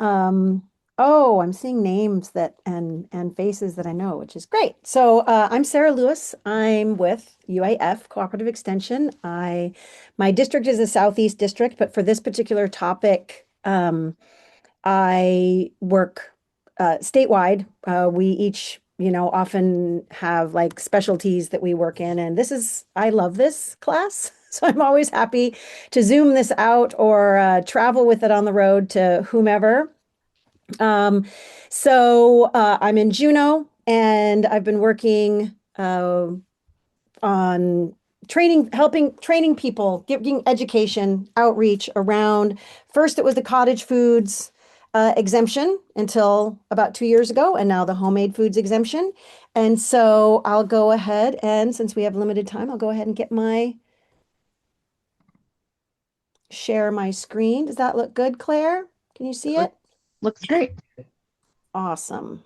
Um, oh, I'm seeing names that and faces that I know, which is great. So I'm Sarah Lewis. I'm with UAF Cooperative Extension. My district is the Southeast District, but for this particular topic, I work statewide. We each, often have like specialties that we work in, and I love this class. So I'm always happy to Zoom this out or travel with it on the road to whomever. Um, I'm in Juneau, and I've been working on helping training people, giving education, outreach around. First, it was the cottage foods exemption until about 2 years ago, and now the homemade foods exemption. And so I'll go ahead and, since we have limited time, I'll go ahead and share my screen. Does that look good, Claire? Can you see Look, it? looks great. Awesome.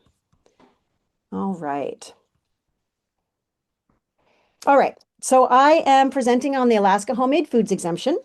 All right. All right. So I am presenting on the Alaska homemade foods exemption.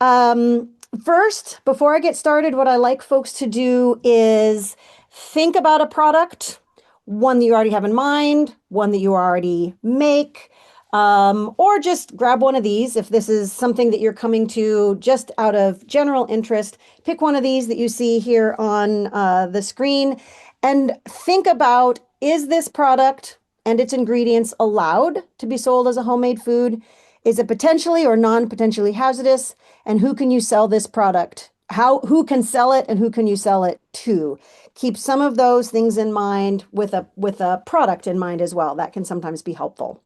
Um, First, before I get started, what I like folks to do is think about a product, one that you already have in mind, one that you already make, or just grab one of these. If this is something that you're coming to just out of general interest, pick one of these that you see here on the screen and think about, is this product and its ingredients allowed to be sold as a homemade food? Is it potentially or non-potentially hazardous? And who can you sell this product? Who can sell it and who can you sell it to? Keep some of those things in mind with a product in mind as well. That can sometimes be helpful.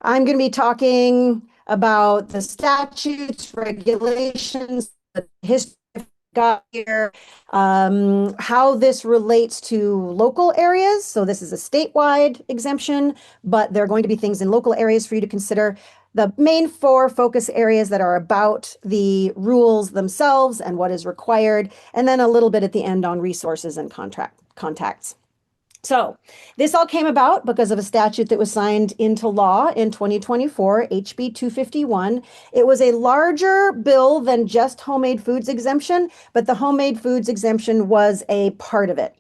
I'm going to be talking about the statutes, regulations, the history got here, how this relates to local areas. So this is a statewide exemption, but there are going to be things in local areas for you to consider. The main four focus areas that are about the rules themselves and what is required, and then a little bit at the end on resources and contacts. So this all came about because of a statute that was signed into law in 2024, HB 251. It was a larger bill than just homemade foods exemption, but the homemade foods exemption was a part of it.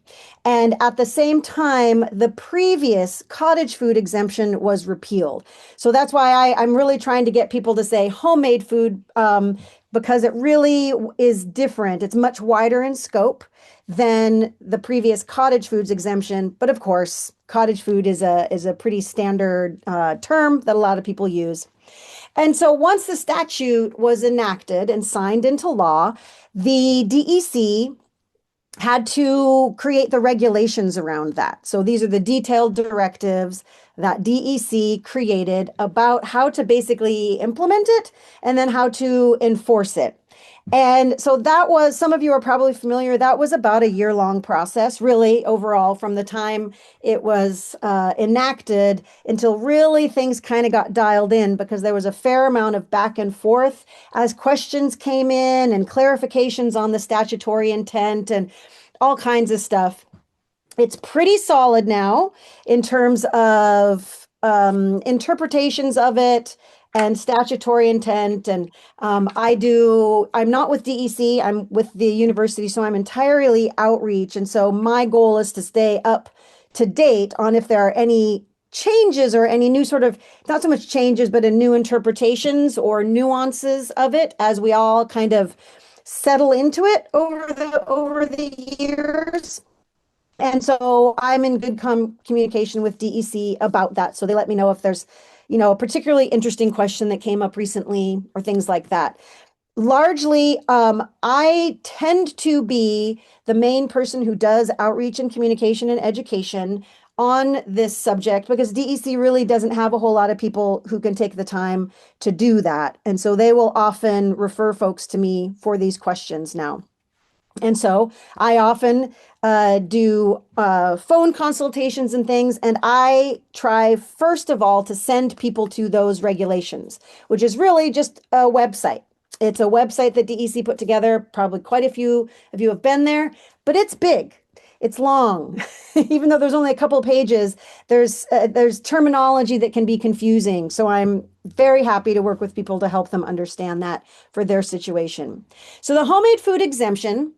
And at the same time, the previous cottage food exemption was repealed. So that's why I'm really trying to get people to say homemade food, because it really is different. It's much wider in scope than the previous cottage foods exemption. But of course, cottage food is a pretty standard term that a lot of people use. And so once the statute was enacted and signed into law, the DEC had to create the regulations around that. So these are the detailed directives that DEC created about how to basically implement it and then how to enforce it. And so that was, some of you are probably familiar, that was about a year-long process, really, overall, from the time it was enacted until really things kind of got dialed in, because there was a fair amount of back and forth as questions came in and clarifications on the statutory intent and all kinds of stuff. It's pretty solid now in terms of interpretations of it and statutory intent. And I'm not with DEC, I'm with the university, so I'm entirely outreach. And so my goal is to stay up to date on if there are any changes or any new sort of, not so much changes, but in new interpretations or nuances of it as we all kind of settle into it over the years. And so I'm in good communication with DEC about that. So they let me know if there's, a particularly interesting question that came up recently or things like that. Largely, I tend to be the main person who does outreach and communication and education on this subject because DEC really doesn't have a whole lot of people who can take the time to do that. And so they will often refer folks to me for these questions now. And so I often do phone consultations and things, and I try, first of all, to send people to those regulations, which is really just a website. It's a website that DEC put together. Probably quite a few of you have been there, but it's big. It's long. Even though there's only a couple of pages, there's terminology that can be confusing. So I'm very happy to work with people to help them understand that for their situation. So the homemade food exemption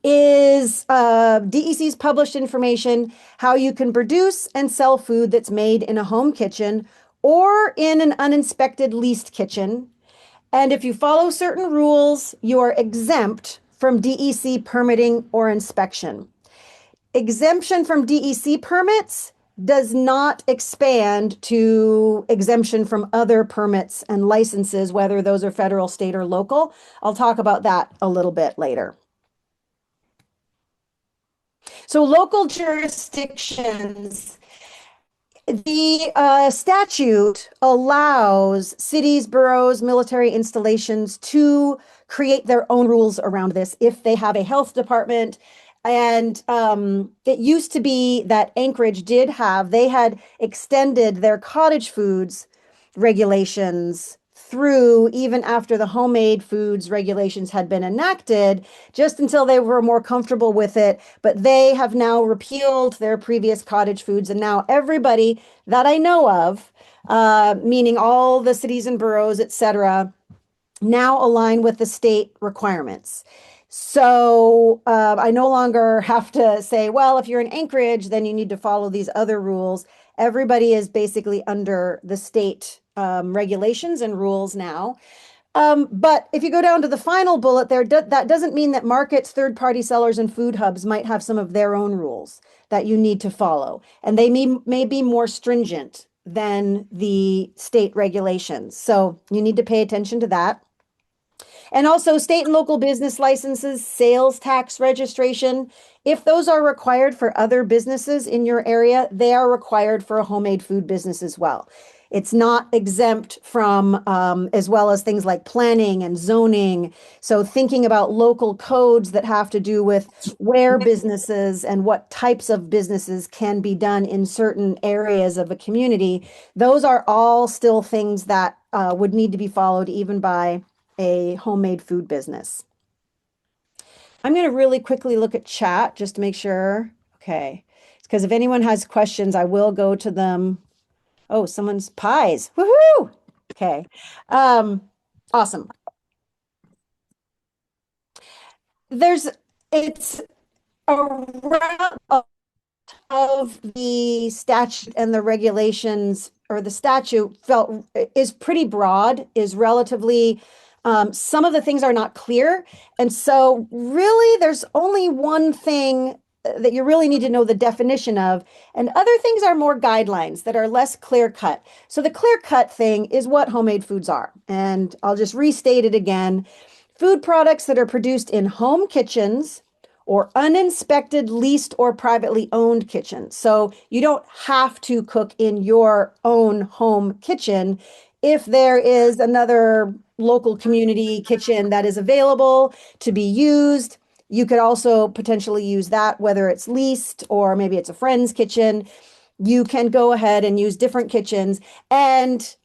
is DEC's published information how you can produce and sell food that's made in a home kitchen or in an uninspected leased kitchen. And if you follow certain rules, you are exempt from DEC permitting or inspection. Exemption from DEC permits does not expand to exemption from other permits and licenses, whether those are federal, state, or local. I'll talk about that a little bit later. So local jurisdictions, the statute allows cities, boroughs, military installations to create their own rules around this if they have a health department. And it used to be that Anchorage did have, they had extended their cottage foods regulations through even after the homemade foods regulations had been enacted, just until they were more comfortable with it. But they have now repealed their previous cottage foods. And now everybody that I know of, meaning all the cities and boroughs, et cetera, now align with the state requirements. So I no longer have to say, well, if you're in Anchorage, then you need to follow these other rules. Everybody is basically under the state regulations and rules now. But if you go down to the final bullet there, that doesn't mean that markets, third-party sellers, and food hubs might have some of their own rules that you need to follow. And they may be more stringent than the state regulations. So you need to pay attention to that. And also state and local business licenses, sales tax registration. If those are required for other businesses in your area, they are required for a homemade food business as well. It's not exempt from, as well as things like planning and zoning. So thinking about local codes that have to do with where businesses and what types of businesses can be done in certain areas of a community, those are all still things that would need to be followed even by a homemade food business. I'm going to really quickly look at chat just to make sure. Okay. Because if anyone has questions, I will go to them. Oh, someone's pies. Woohoo! Okay. Um, awesome. There's, it's around of the statute and the regulations, or the statute felt is pretty broad, is relatively, some of the things are not clear. And so really there's only one thing that you really need to know the definition of, and other things are more guidelines that are less clear cut. So the clear cut thing is what homemade foods are. And I'll just restate it again. Food products that are produced in home kitchens or uninspected, leased, or privately owned kitchens. So you don't have to cook in your own home kitchen. If there is another local community kitchen that is available to be used, you could also potentially use that, whether it's leased or maybe it's a friend's kitchen. You can go ahead and use different kitchens. And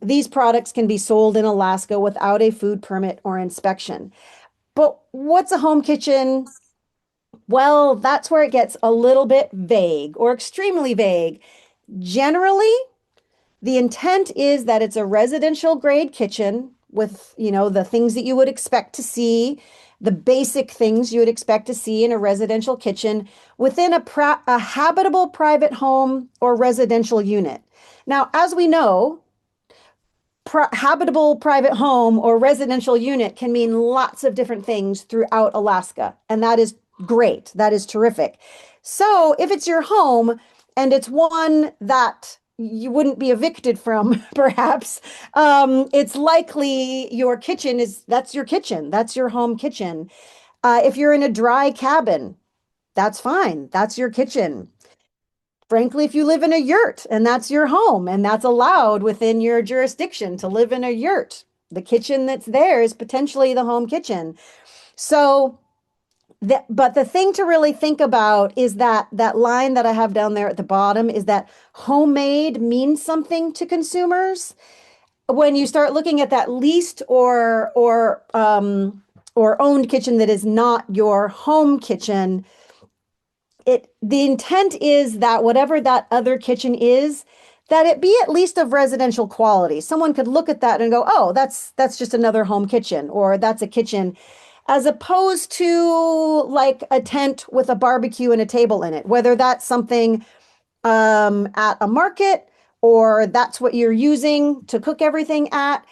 these products can be sold in Alaska without a food permit or inspection. But what's a home kitchen? Well, that's where it gets a little bit vague or extremely vague. Generally, the intent is that it's a residential grade kitchen with, the things that you would expect to see, the basic things you would expect to see in a residential kitchen within a habitable private home or residential unit. Now, as we know, habitable private home or residential unit can mean lots of different things throughout Alaska, and that is great. That is terrific. So if it's your home and it's one that you wouldn't be evicted from, perhaps, it's likely your kitchen that's your kitchen. That's your home kitchen. If you're in a dry cabin, that's fine. That's your kitchen. Frankly, if you live in a yurt and that's your home and that's allowed within your jurisdiction to live in a yurt, the kitchen that's there is potentially the home kitchen. So, but the thing to really think about is that line that I have down there at the bottom is that homemade means something to consumers. When you start looking at that leased or owned kitchen that is not your home kitchen, the intent is that whatever that other kitchen is, that it be at least of residential quality. Someone could look at that and go, "Oh, that's just another home kitchen," or "That's a kitchen," as opposed to like a tent with a barbecue and a table in it. Whether that's something at a market or that's what you're using to cook everything at,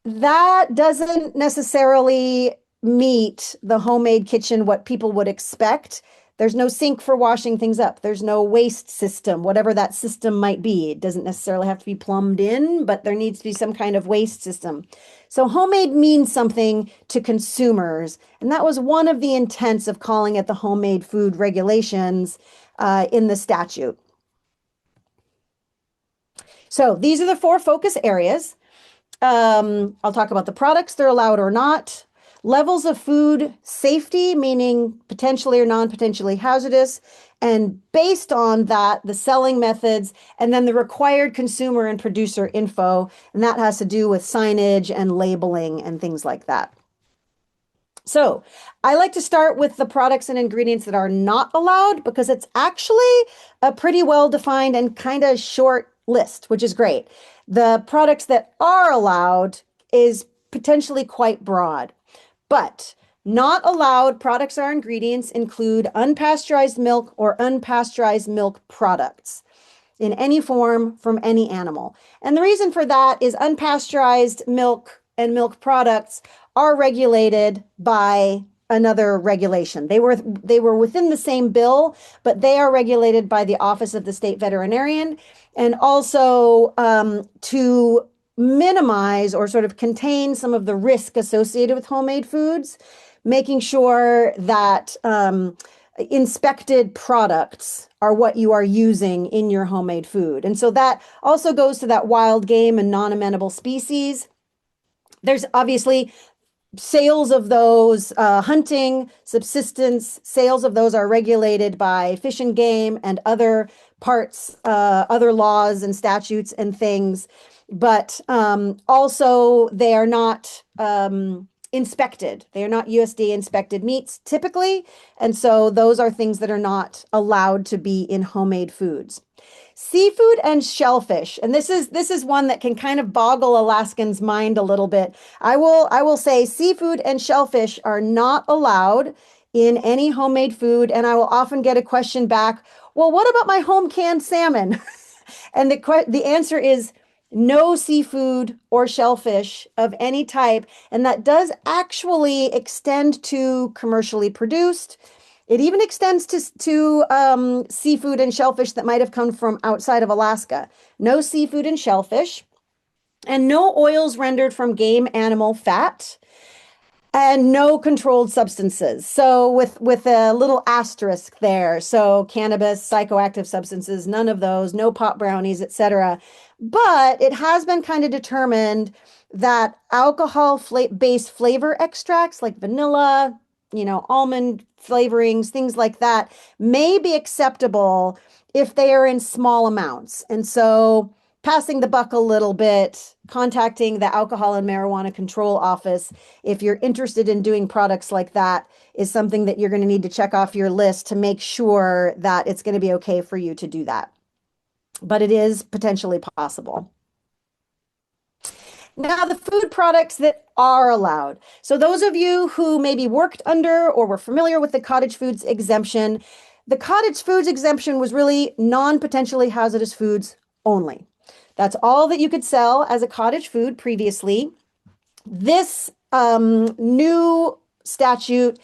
that doesn't necessarily meet the homemade kitchen, what people would expect. There's no sink for washing things up. There's no waste system, whatever that system might be. It doesn't necessarily have to be plumbed in, but there needs to be some kind of waste system. So homemade means something to consumers. And that was one of the intents of calling it the homemade food regulations in the statute. So these are the four focus areas. I'll talk about the products they're allowed or not, levels of food safety, meaning potentially or non-potentially hazardous, and based on that, the selling methods, and then the required consumer and producer info, and that has to do with signage and labeling and things like that. So I like to start with the products and ingredients that are not allowed because it's actually a pretty well-defined and kind of short list, which is great. The products that are allowed is potentially quite broad, but not allowed products or ingredients include unpasteurized milk or unpasteurized milk products in any form from any animal. And the reason for that is unpasteurized milk and milk products are regulated by another regulation. They were within the same bill, but they are regulated by the Office of the State Veterinarian, and also to minimize or sort of contain some of the risk associated with homemade foods, making sure that inspected products are what you are using in your homemade food. And so that also goes to that wild game and non-amenable species. There's obviously sales of those, hunting, subsistence, sales of those are regulated by Fish and Game and other parts, other laws and statutes and things. But also they are not inspected. They are not USDA inspected meats typically. And so those are things that are not allowed to be in homemade foods. Seafood and shellfish, and this is one that can kind of boggle Alaskans' mind a little bit. I will say seafood and shellfish are not allowed in any homemade food, and I will often get a question back, well, what about my home canned salmon? And the answer is no seafood or shellfish of any type, and that does actually extend to commercially produced. It even extends to seafood and shellfish that might have come from outside of Alaska. No seafood and shellfish, and no oils rendered from game animal fat, and no controlled substances. So with a little asterisk there. So cannabis, psychoactive substances, none of those, no pot brownies, etc. But it has been kind of determined that alcohol-based flavor extracts like vanilla, almond flavorings, things like that, may be acceptable if they are in small amounts. And so passing the buck a little bit, contacting the Alcohol and Marijuana Control Office, if you're interested in doing products like that, is something that you're going to need to check off your list to make sure that it's going to be okay for you to do that. But it is potentially possible. Now, the food products that are allowed. So those of you who maybe worked under or were familiar with the cottage foods exemption, the cottage foods exemption was really non-potentially hazardous foods only. That's all that you could sell as a cottage food previously. This new statute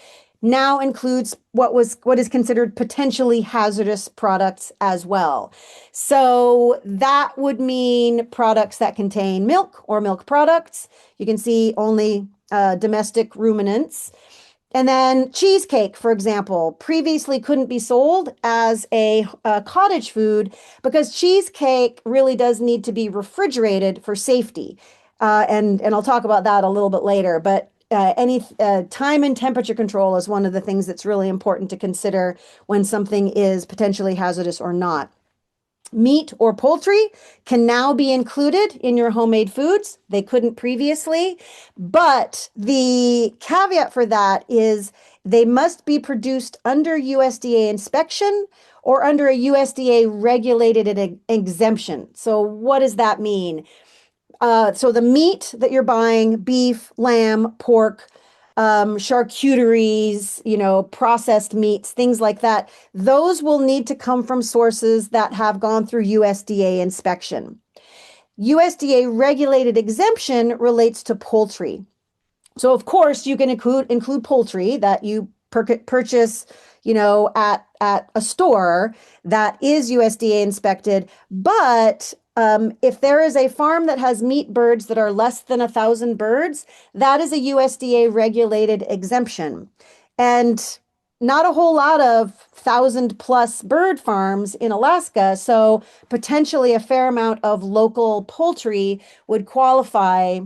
now includes what is considered potentially hazardous products as well. So that would mean products that contain milk or milk products. You can see only domestic ruminants. And then cheesecake, for example, previously couldn't be sold as a cottage food because cheesecake really does need to be refrigerated for safety. And I'll talk about that a little bit later. But any time and temperature control is one of the things that's really important to consider when something is potentially hazardous or not. Meat or poultry can now be included in your homemade foods. They couldn't previously, but the caveat for that is They must be produced under USDA inspection or under a USDA regulated exemption. So what does that mean? So the meat that you're buying, beef, lamb, pork, charcuteries, processed meats, things like that, those will need to come from sources that have gone through USDA inspection. USDA regulated exemption relates to poultry. So of course you can include poultry that you purchase, at a store that is USDA inspected. But if there is a farm that has meat birds that are less than 1,000 birds, that is a USDA regulated exemption. And not a whole lot of 1,000+ bird farms in Alaska. So potentially a fair amount of local poultry would qualify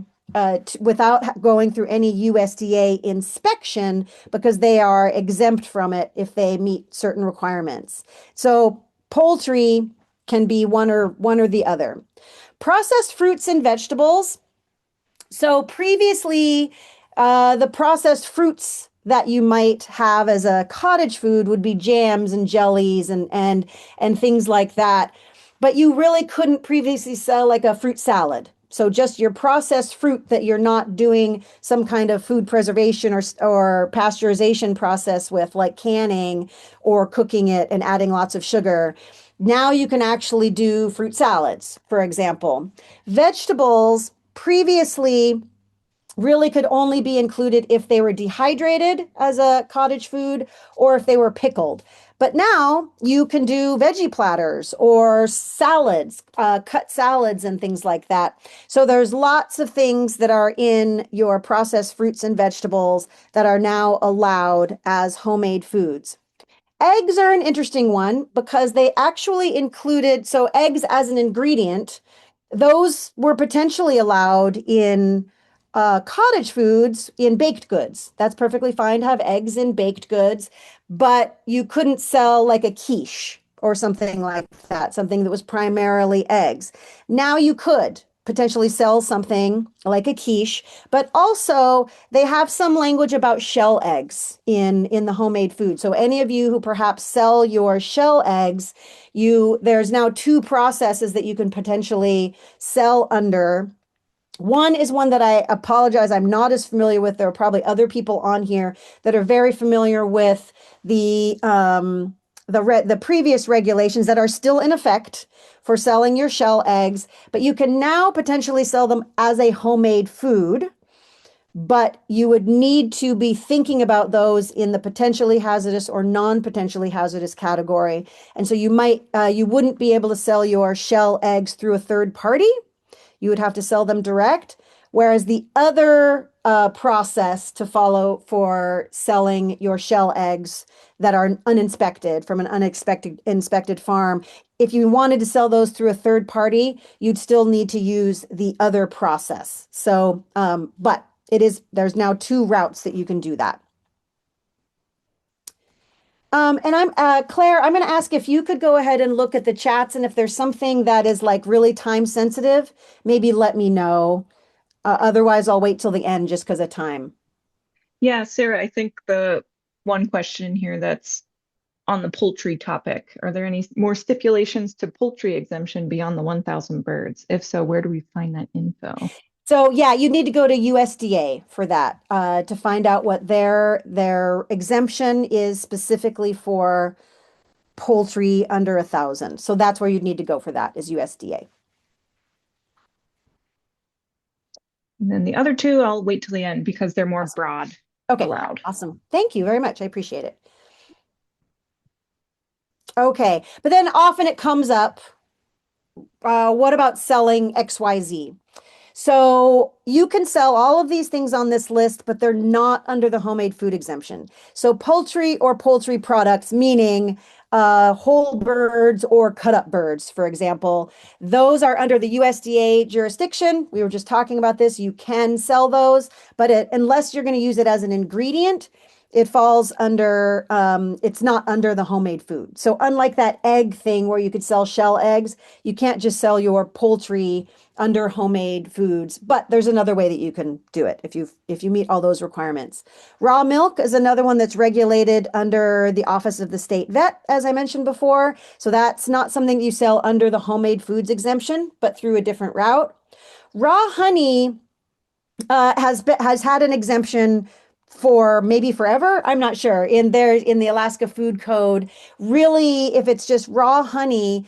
without going through any USDA inspection because they are exempt from it if they meet certain requirements. So poultry can be one or the other. Processed fruits and vegetables. So previously, the processed fruits that you might have as a cottage food would be jams and jellies and things like that. But you really couldn't previously sell like a fruit salad. So just your processed fruit that you're not doing some kind of food preservation or pasteurization process with, like canning or cooking it and adding lots of sugar. Now you can actually do fruit salads, for example. Vegetables previously really could only be included if they were dehydrated as a cottage food or if they were pickled. But now you can do veggie platters or salads, cut salads and things like that. So there's lots of things that are in your processed fruits and vegetables that are now allowed as homemade foods. Eggs are an interesting one because they actually included, so eggs as an ingredient, those were potentially allowed in cottage foods in baked goods. That's perfectly fine to have eggs in baked goods, but you couldn't sell like a quiche or something like that, something that was primarily eggs. Now you could potentially sell something like a quiche, but also they have some language about shell eggs in the homemade food. So any of you who perhaps sell your shell eggs, there's now two processes that you can potentially sell under. One is one that I apologize, I'm not as familiar with. There are probably other people on here that are very familiar with the previous regulations that are still in effect for selling your shell eggs, but you can now potentially sell them as a homemade food. But you would need to be thinking about those in the potentially hazardous or non-potentially hazardous category. And so you wouldn't be able to sell your shell eggs through a third party. You would have to sell them direct. Whereas the other process to follow for selling your shell eggs that are uninspected from an inspected farm, if you wanted to sell those through a third party, you'd still need to use the other process. So, but there's now two routes that you can do that. And Claire, I'm going to ask if you could go ahead and look at the chats, and if there's something that is like really time sensitive, maybe let me know. Otherwise, I'll wait till the end just because of time. Yeah, Sarah, I think the one question here that's on the poultry topic, are there any more stipulations to poultry exemption beyond the 1,000 birds? If so, where do we find that info? So yeah, you need to go to USDA for that to find out what their exemption is specifically for poultry under 1,000. So that's where you'd need to go for that is USDA. And then the other two, I'll wait till the end because they're more Awesome. broad Okay, allowed. awesome. Thank you very much. I appreciate it. Okay, but then often it comes up, what about selling XYZ? So you can sell all of these things on this list, but they're not under the homemade food exemption. So poultry or poultry products, meaning whole birds or cut up birds, for example, those are under the USDA jurisdiction. We were just talking about this. You can sell those, but unless you're going to use it as an ingredient, it falls under, it's not under the homemade food. So unlike that egg thing where you could sell shell eggs, you can't just sell your poultry under homemade foods, but there's another way that you can do it if you meet all those requirements. Raw milk is another one that's regulated under the Office of the State Vet, as I mentioned before. So that's not something you sell under the homemade foods exemption, but through a different route. Raw honey has had an exemption for maybe forever. I'm not sure. In the Alaska Food Code, really, if it's just raw honey,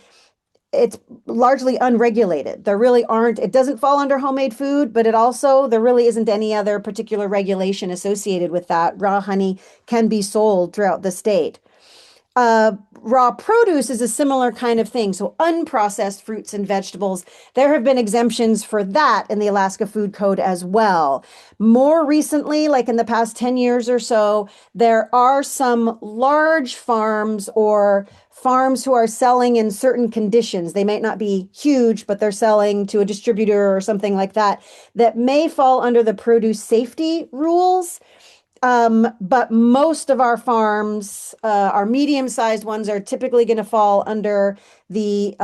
it's largely unregulated. There really aren't, it doesn't fall under homemade food, but there really isn't any other particular regulation associated with that. Raw honey can be sold throughout the state. Raw produce is a similar kind of thing. So unprocessed fruits and vegetables, there have been exemptions for that in the Alaska Food Code as well. More recently, like in the past 10 years or so, there are some large farms or farms who are selling in certain conditions. They might not be huge, but they're selling to a distributor or something like that, that may fall under the produce safety rules. But most of our farms, our medium-sized ones, are typically going to fall under the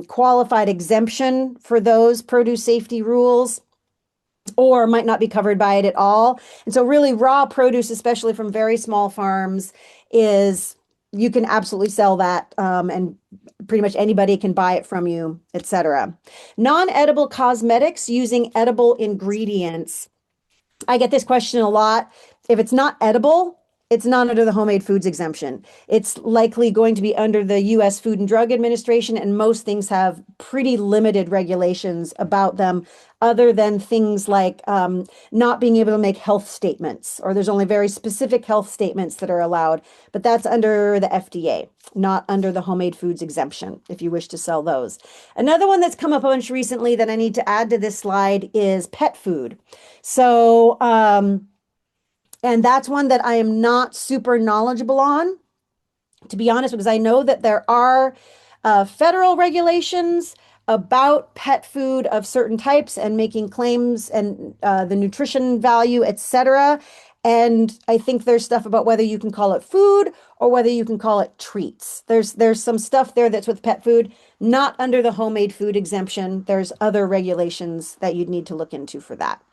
qualified exemption for those produce safety rules, or might not be covered by it at all. And so really raw produce, especially from very small farms, is you can absolutely sell that, and pretty much anybody can buy it from you, etc. Non-edible cosmetics using edible ingredients. I get this question a lot. If it's not edible, it's not under the homemade foods exemption. It's likely going to be under the US Food and Drug Administration, and most things have pretty limited regulations about them, other than things like not being able to make health statements, or there's only very specific health statements that are allowed, but that's under the FDA, not under the homemade foods exemption, if you wish to sell those. Another one that's come up a bunch recently that I need to add to this slide is pet food. So, and that's one that I am not super knowledgeable on, to be honest, because I know that there are federal regulations about pet food of certain types and making claims and the nutrition value, etc. And I think there's stuff about whether you can call it food or whether you can call it treats. There's some stuff there that's with pet food, not under the homemade food exemption. There's other regulations that you'd need to look into for that.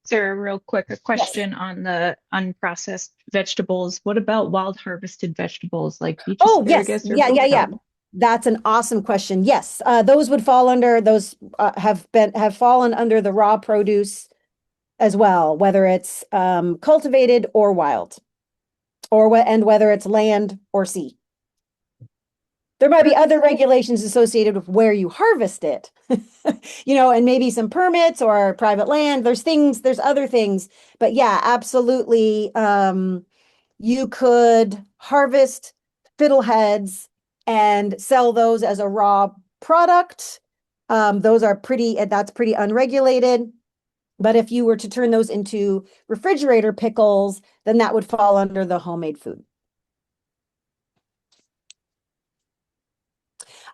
Sarah, real quick, a Yes. question on the unprocessed vegetables. What about wild harvested vegetables like beach Oh, yes. asparagus or Yeah, yeah, yeah. blueberry? That's an awesome question. Yes, those would fall under those have fallen under the raw produce as well, whether it's cultivated or wild, and whether it's land or sea. There might be other regulations associated with where you harvest it, and maybe some permits or private land. There's other things, but yeah, absolutely. You could harvest fiddleheads and sell those as a raw product. That's pretty unregulated. But if you were to turn those into refrigerator pickles, then that would fall under the homemade food.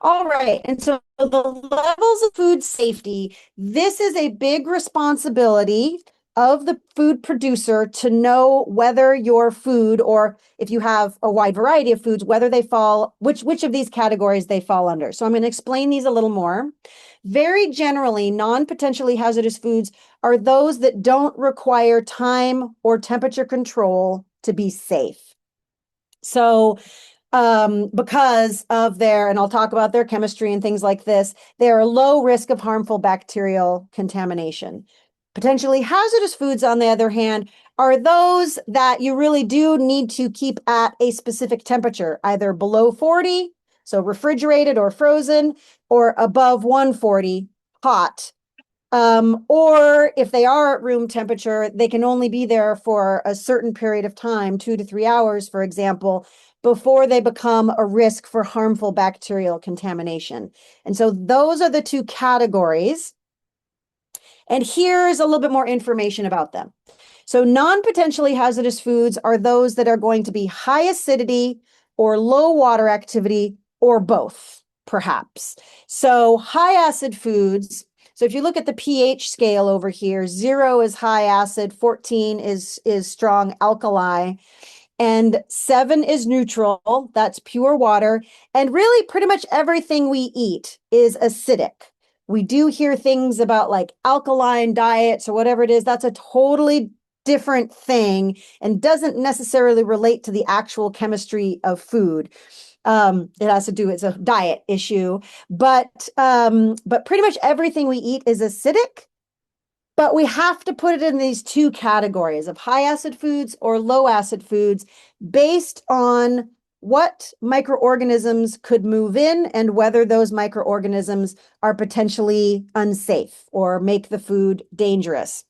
All right. And so the levels of food safety, this is a big responsibility of the food producer to know whether your food, or if you have a wide variety of foods, whether they fall, which of these categories they fall under. So I'm going to explain these a little more. Very generally, non-potentially hazardous foods are those that don't require time or temperature control to be safe. So because of and I'll talk about their chemistry and things like this, they are low risk of harmful bacterial contamination. Potentially hazardous foods, on the other hand, are those that you really do need to keep at a specific temperature, either below 40, so refrigerated or frozen, or above 140, hot. Or if they are at room temperature, they can only be there for a certain period of time, 2 to 3 hours, for example, before they become a risk for harmful bacterial contamination. And so those are the two categories. And here's a little bit more information about them. So non-potentially hazardous foods are those that are going to be high acidity or low water activity, or both, perhaps. So high acid foods, So if you look at the pH scale over here, 0 is high acid, 14 is strong alkali, and 7 is neutral, that's pure water. And really, pretty much everything we eat is acidic. We do hear things about like alkaline diets or whatever it is. That's a totally different thing and doesn't necessarily relate to the actual chemistry of food. It has to do, it's a diet issue, but pretty much everything we eat is acidic. But we have to put it in these two categories of high acid foods or low acid foods based on what microorganisms could move in and whether those microorganisms are potentially unsafe or make the food dangerous.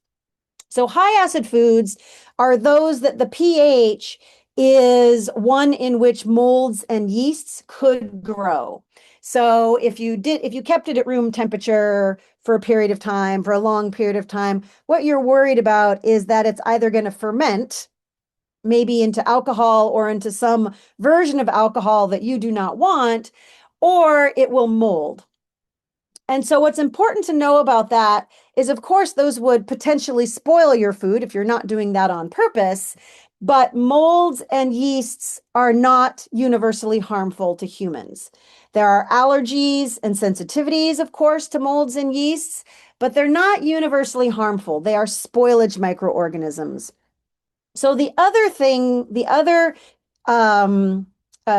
So high acid foods are those that the pH is one in which molds and yeasts could grow. So if you kept it at room temperature for a period of time, for a long period of time, what you're worried about is that it's either going to ferment, maybe into alcohol or into some version of alcohol that you do not want, or it will mold. And so what's important to know about that is, of course, those would potentially spoil your food if you're not doing that on purpose, but molds and yeasts are not universally harmful to humans. There are allergies and sensitivities, of course, to molds and yeasts, but they're not universally harmful. They are spoilage microorganisms. So the other um,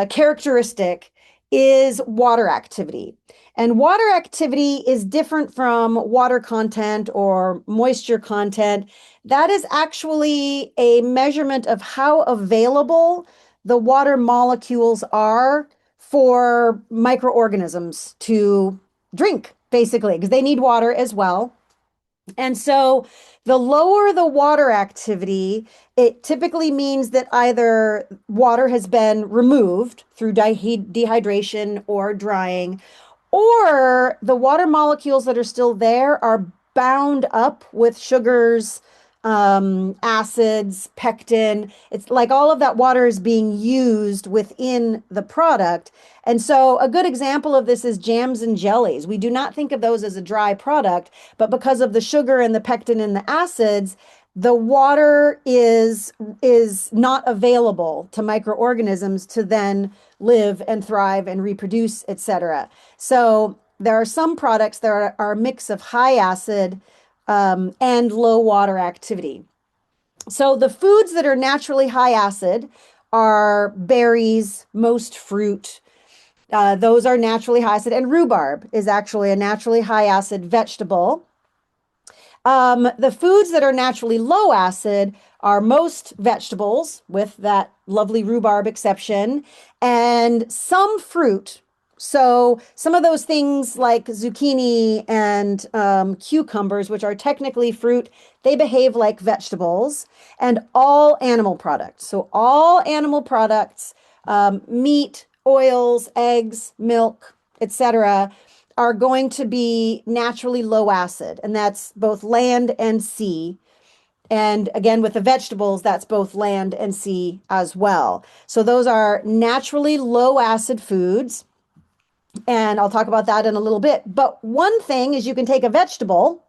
characteristic is water activity. And water activity is different from water content or moisture content. That is actually a measurement of how available the water molecules are for microorganisms to drink, basically, because they need water as well. And so the lower the water activity, it typically means that either water has been removed through dehydration or drying, or the water molecules that are still there are bound up with sugars, acids, pectin. It's like all of that water is being used within the product. And so a good example of this is jams and jellies. We do not think of those as a dry product, but because of the sugar and the pectin and the acids, the water is not available to microorganisms to then live and thrive and reproduce, etc. So there are some products that are a mix of high acid and low water activity. So the foods that are naturally high acid are berries, most fruit. Those are naturally high acid, and rhubarb is actually a naturally high acid vegetable. The foods that are naturally low acid are most vegetables, with that lovely rhubarb exception, and some fruit. So some of those things like zucchini and cucumbers, which are technically fruit, they behave like vegetables, and all animal products. So all animal products, meat, oils, eggs, milk, etc., are going to be naturally low acid, and that's both land and sea. And again, with the vegetables, that's both land and sea as well. So those are naturally low acid foods. And I'll talk about that in a little bit. But one thing is you can take a vegetable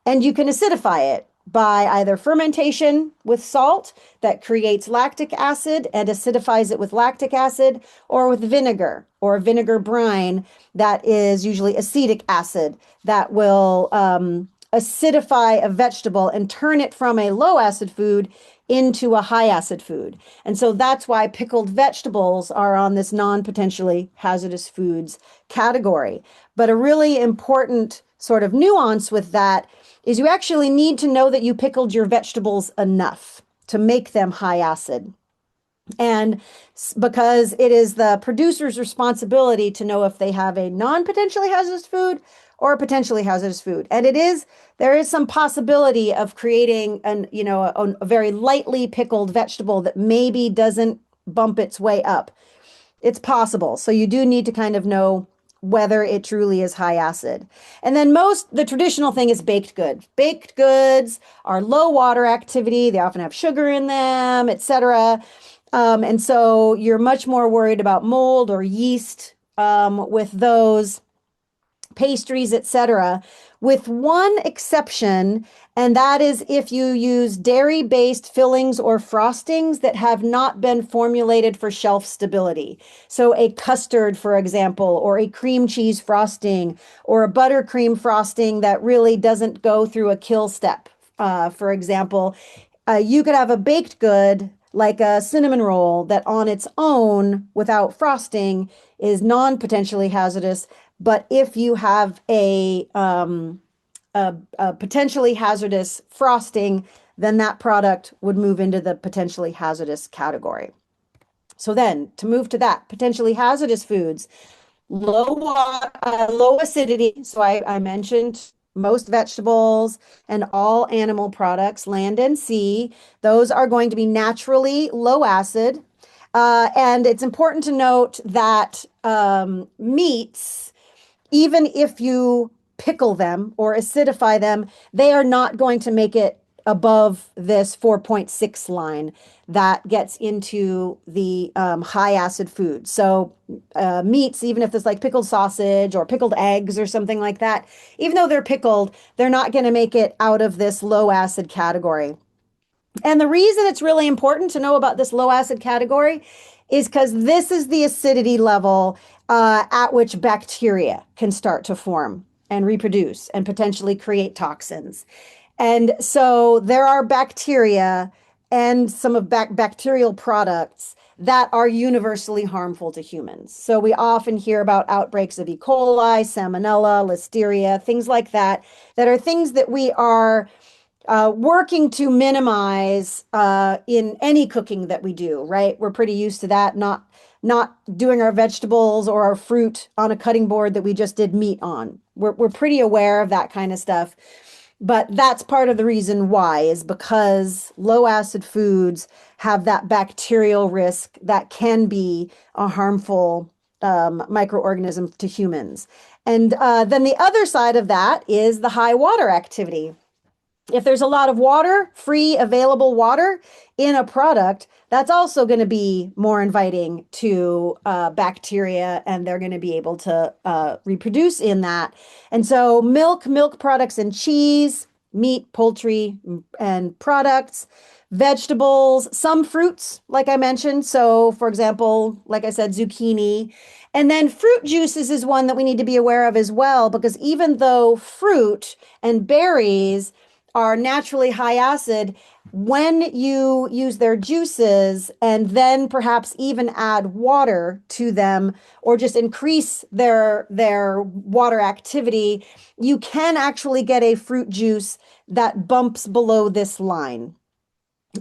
and you can acidify it by either fermentation with salt that creates lactic acid and acidifies it with lactic acid, or with vinegar or vinegar brine that is usually acetic acid that will acidify a vegetable and turn it from a low acid food into a high acid food. And so that's why pickled vegetables are on this non-potentially hazardous foods category. But a really important sort of nuance with that is you actually need to know that you pickled your vegetables enough to make them high acid. And because it is the producer's responsibility to know if they have a non-potentially hazardous food or a potentially hazardous food. And there is some possibility of creating a very lightly pickled vegetable that maybe doesn't bump its way up. It's possible. So you do need to kind of know whether it truly is high acid. And then the traditional thing is baked goods. Baked goods are low water activity. They often have sugar in them, etc. And so you're much more worried about mold or yeast with those pastries, etc. with one exception, and that is if you use dairy-based fillings or frostings that have not been formulated for shelf stability. So a custard, for example, or a cream cheese frosting, or a buttercream frosting that really doesn't go through a kill step. For example, you could have a baked good like a cinnamon roll that on its own, without frosting, is non-potentially hazardous. But if you have a potentially hazardous frosting, then that product would move into the potentially hazardous category. So then to move to that, potentially hazardous foods, low acidity. So I mentioned most vegetables and all animal products, land and sea, those are going to be naturally low acid. And it's important to note that meats, even if you pickle them or acidify them, they are not going to make it above this 4.6 line that gets into the high acid food. So meats, even if it's like pickled sausage or pickled eggs or something like that, even though they're pickled, they're not going to make it out of this low acid category. And the reason it's really important to know about this low acid category is because this is the acidity level at which bacteria can start to form and reproduce and potentially create toxins. And so there are bacteria and some of bacterial products that are universally harmful to humans. So we often hear about outbreaks of E. coli, salmonella, listeria, things like that, that are things that we are working to minimize in any cooking that we do, right? We're pretty used to that, not doing our vegetables or our fruit on a cutting board that we just did meat on. We're pretty aware of that kind of stuff. But that's part of the reason why is because low acid foods have that bacterial risk that can be a harmful microorganism to humans. And then the other side of that is the high water activity. If there's a lot of water, free available water in a product, that's also going to be more inviting to bacteria, and they're going to be able to reproduce in that. And so milk products and cheese, meat, poultry, and products, vegetables, some fruits, like I mentioned. So for example, like I said, zucchini. And then fruit juices is one that we need to be aware of as well, because even though fruit and berries are naturally high acid, when you use their juices and then perhaps even add water to them or just increase their water activity, you can actually get a fruit juice that bumps below this line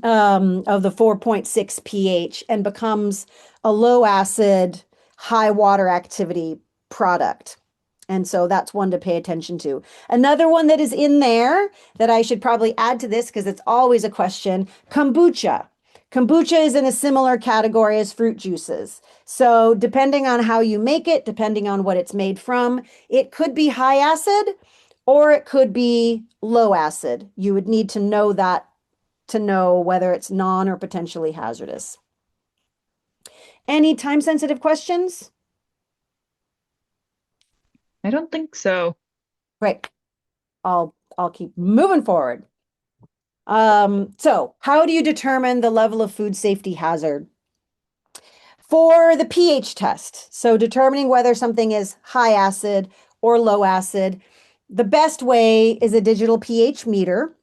of the 4.6 pH and becomes a low acid, high water activity product. And so that's one to pay attention to. Another one that is in there that I should probably add to this because it's always a question, kombucha. Kombucha is in a similar category as fruit juices. So depending on how you make it, depending on what it's made from, it could be high acid or it could be low acid. You would need to know that to know whether it's non or potentially hazardous. Any time sensitive questions? I don't think so. Great. I'll keep moving forward. So how do you determine the level of food safety hazard? For the pH test, so determining whether something is high acid or low acid, the best way is a digital pH meter.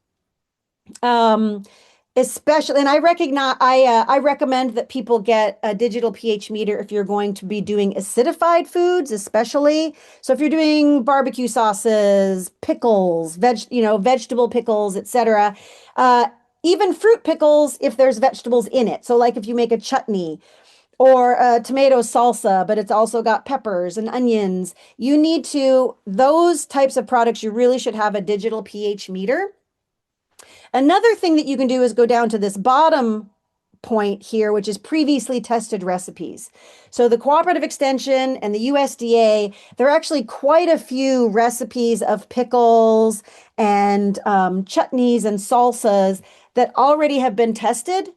Especially, and I recommend that people get a digital pH meter if you're going to be doing acidified foods, especially. So if you're doing barbecue sauces, pickles, vegetable pickles, etc. Even fruit pickles if there's vegetables in it. So like if you make a chutney or a tomato salsa, but it's also got peppers and onions, those types of products, you really should have a digital pH meter. Another thing that you can do is go down to this bottom point here, which is previously tested recipes. So the Cooperative Extension and the USDA, there are actually quite a few recipes of pickles and chutneys and salsas that already have been tested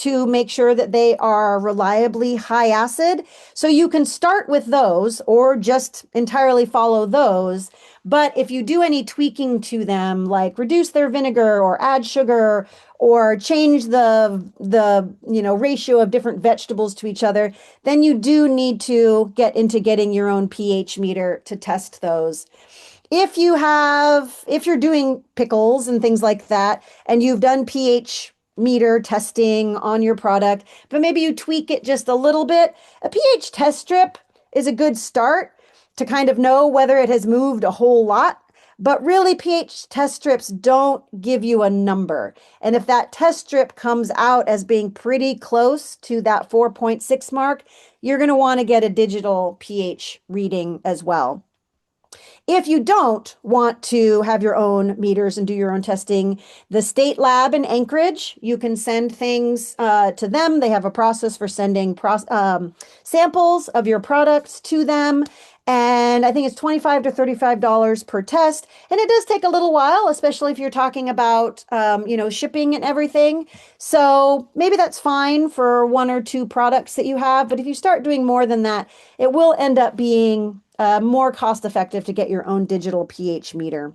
to make sure that they are reliably high acid. So you can start with those or just entirely follow those. But if you do any tweaking to them, like reduce their vinegar or add sugar or change the ratio of different vegetables to each other, then you do need to get into getting your own pH meter to test those. If you're doing pickles and things like that, and you've done pH meter testing on your product, but maybe you tweak it just a little bit, a pH test strip is a good start to kind of know whether it has moved a whole lot. But really, pH test strips don't give you a number. And if that test strip comes out as being pretty close to that 4.6 mark, you're going to want to get a digital pH reading as well. If you don't want to have your own meters and do your own testing, the state lab in Anchorage, you can send things to them. They have a process for sending samples of your products to them. And I think it's $25 to $35 per test. And it does take a little while, especially if you're talking about, shipping and everything. So maybe that's fine for one or two products that you have. But if you start doing more than that, it will end up being more cost effective to get your own digital pH meter.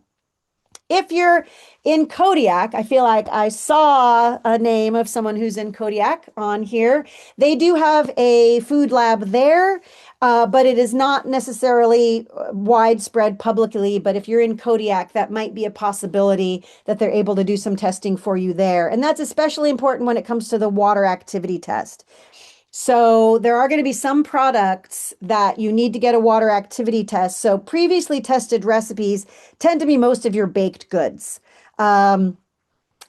If you're in Kodiak, I feel like I saw a name of someone who's in Kodiak on here. They do have a food lab there, but it is not necessarily widespread publicly. But if you're in Kodiak, that might be a possibility that they're able to do some testing for you there. And that's especially important when it comes to the water activity test. So there are going to be some products that you need to get a water activity test. So previously tested recipes tend to be most of your baked goods. Um,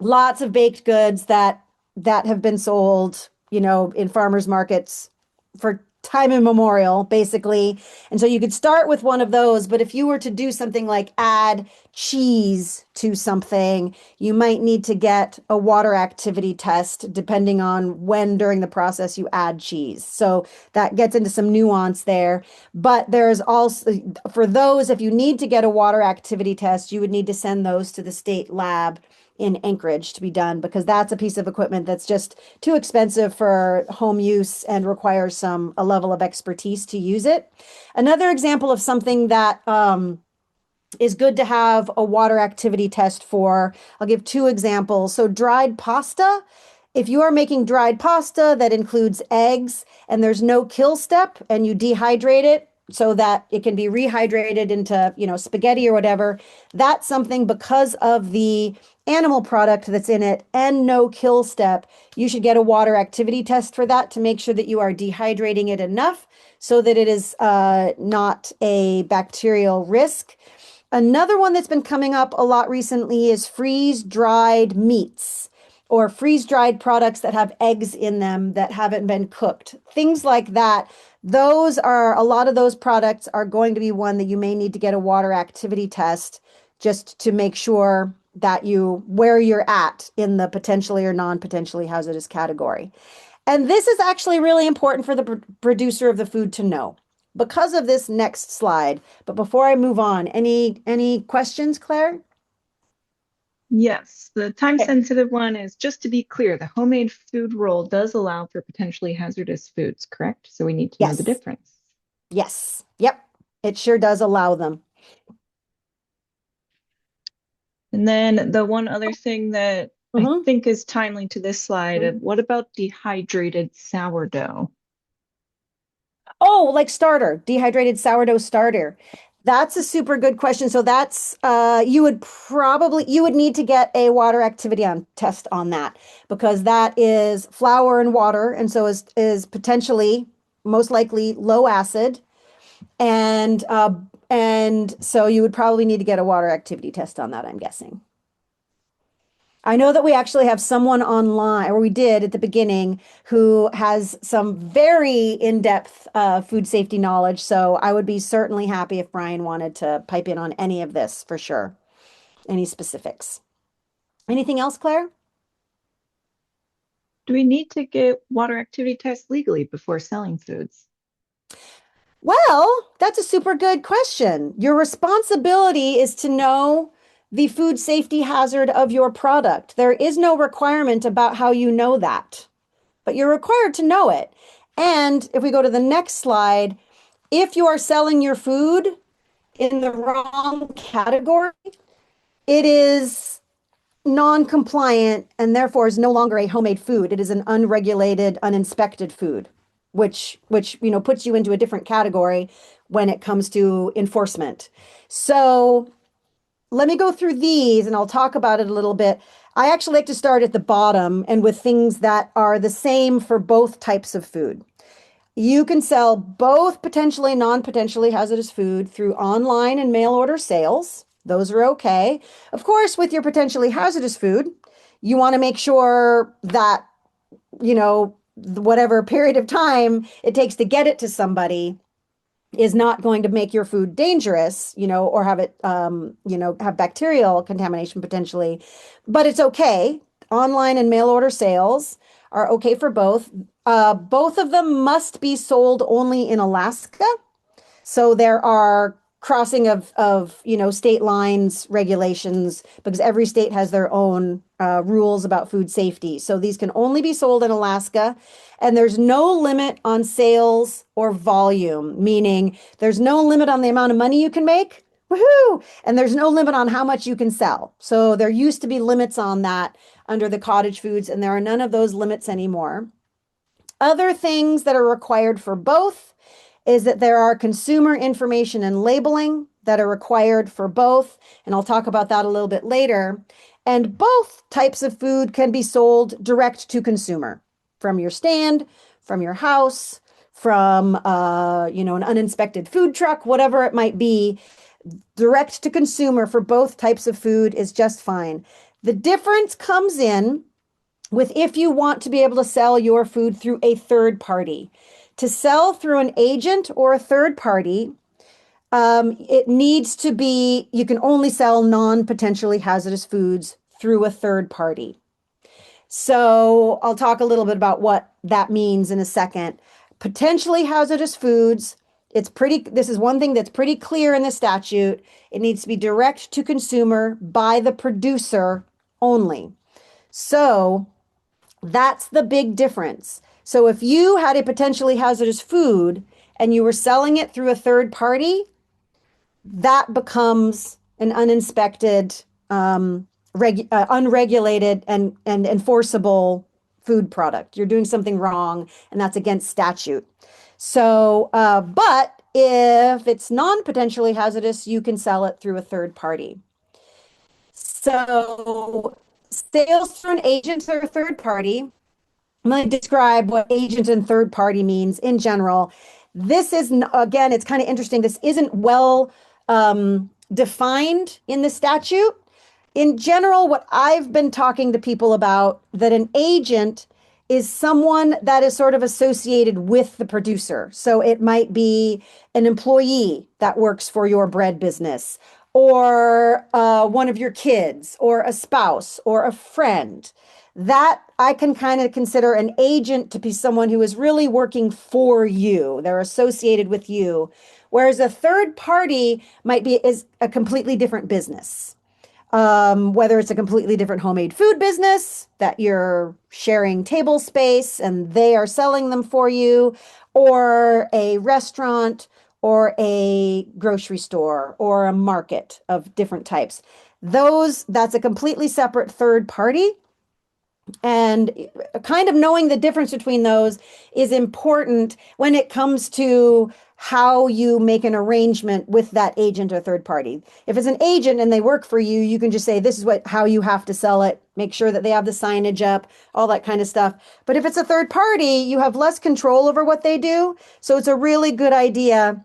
Lots of baked goods that have been sold, in farmers markets for time immemorial, basically. And so you could start with one of those, but if you were to do something like add cheese to something, you might need to get a water activity test depending on when during the process you add cheese. So that gets into some nuance there. But there's also, for those, if you need to get a water activity test, you would need to send those to the state lab in Anchorage to be done because that's a piece of equipment that's just too expensive for home use and requires a level of expertise to use it. Another example of something that is good to have a water activity test for. I'll give two examples. So dried pasta. If you are making dried pasta that includes eggs and there's no kill step and you dehydrate it so that it can be rehydrated into, spaghetti or whatever, that's something because of the animal product that's in it and no kill step, you should get a water activity test for that to make sure that you are dehydrating it enough so that it is not a bacterial risk. Another one that's been coming up a lot recently is freeze-dried meats or freeze-dried products that have eggs in them that haven't been cooked. Things like that. A lot of those products are going to be one that you may need to get a water activity test just to make sure that where you're at in the potentially or non-potentially hazardous category. And this is actually really important for the producer of the food to know because of this next slide. But before I move on, any questions, Claire? Yes, the time Okay. sensitive one is just to be clear, the homemade food rule does allow for potentially hazardous foods, correct? So we need to know the Yes. difference. Yes. Yep. It sure does allow them. And then the one other thing that I Mhm. think is timely to this slide, what about dehydrated sourdough? Oh, like starter, dehydrated sourdough starter. That's a super good question. So that's you would need to get a water activity on test on that because that is flour and water and so is potentially most likely low acid and so you would probably need to get a water activity test on that, I'm guessing. I know that we actually have someone online, or we did at the beginning, who has some very in-depth food safety knowledge. So I would be certainly happy if Brian wanted to pipe in on any of this for sure. Any specifics. Anything else, Claire? Do we need to get water activity tests legally before selling foods? Well, that's a super good question. Your responsibility is to know the food safety hazard of your product. There is no requirement about how you know that. but you're required to know it. And if we go to the next slide, if you are selling your food in the wrong category, it is non-compliant and therefore is no longer a homemade food. It is an unregulated, uninspected food, which puts you into a different category when it comes to enforcement. So let me go through these and I'll talk about it a little bit. I actually like to start at the bottom and with things that are the same for both types of food. You can sell both potentially and non-potentially hazardous food through online and mail order sales. Those are okay. Of course, with your potentially hazardous food, you want to make sure that, whatever period of time it takes to get it to somebody is not going to make your food dangerous, or have it, have bacterial contamination potentially. But it's okay. Online and mail order sales are okay for both. Both of them must be sold only in Alaska. So there are crossing of state lines regulations because every state has their own rules about food safety. So these can only be sold in Alaska, and there's no limit on sales or volume, meaning there's no limit on the amount of money you can make. Woohoo! And there's no limit on how much you can sell. So there used to be limits on that under the cottage foods, and there are none of those limits anymore. Other things that are required for both is that there are consumer information and labeling that are required for both, and I'll talk about that a little bit later. And both types of food can be sold direct to consumer from your stand, from your house, from an uninspected food truck, whatever it might be. Direct to consumer for both types of food is just fine. The difference comes in with if you want to be able to sell your food through a third party. To sell through an agent or a third party, it needs to be, you can only sell non-potentially hazardous foods through a third party. So I'll talk a little bit about what that means in a second. Potentially hazardous foods, this is one thing that's pretty clear in the statute. It needs to be direct to consumer by the producer only. So that's the big difference. So if you had a potentially hazardous food and you were selling it through a third party, that becomes an uninspected, unregulated, and enforceable food product. You're doing something wrong, and that's against statute. So, but if it's non-potentially hazardous, you can sell it through a third party. So, sales through an agent or a third party. I'm going to describe what agent and third party means in general. This is, again, it's kind of interesting. This isn't well defined in the statute. In general, what I've been talking to people about, that an agent is someone that is sort of associated with the producer. So it might be an employee that works for your bread business, or one of your kids, or a spouse, or a friend. That I can kind of consider an agent to be someone who is really working for you. They're associated with you. Whereas a third party is a completely different business. Whether it's a completely different homemade food business that you're sharing table space and they are selling them for you, or a restaurant, or a grocery store, or a market of different types. That's a completely separate third party. And kind of knowing the difference between those is important when it comes to how you make an arrangement with that agent or third party. If it's an agent and they work for you, you can just say, this is how you have to sell it. Make sure that they have the signage up, all that kind of stuff. But if it's a third party, you have less control over what they do. So it's a really good idea,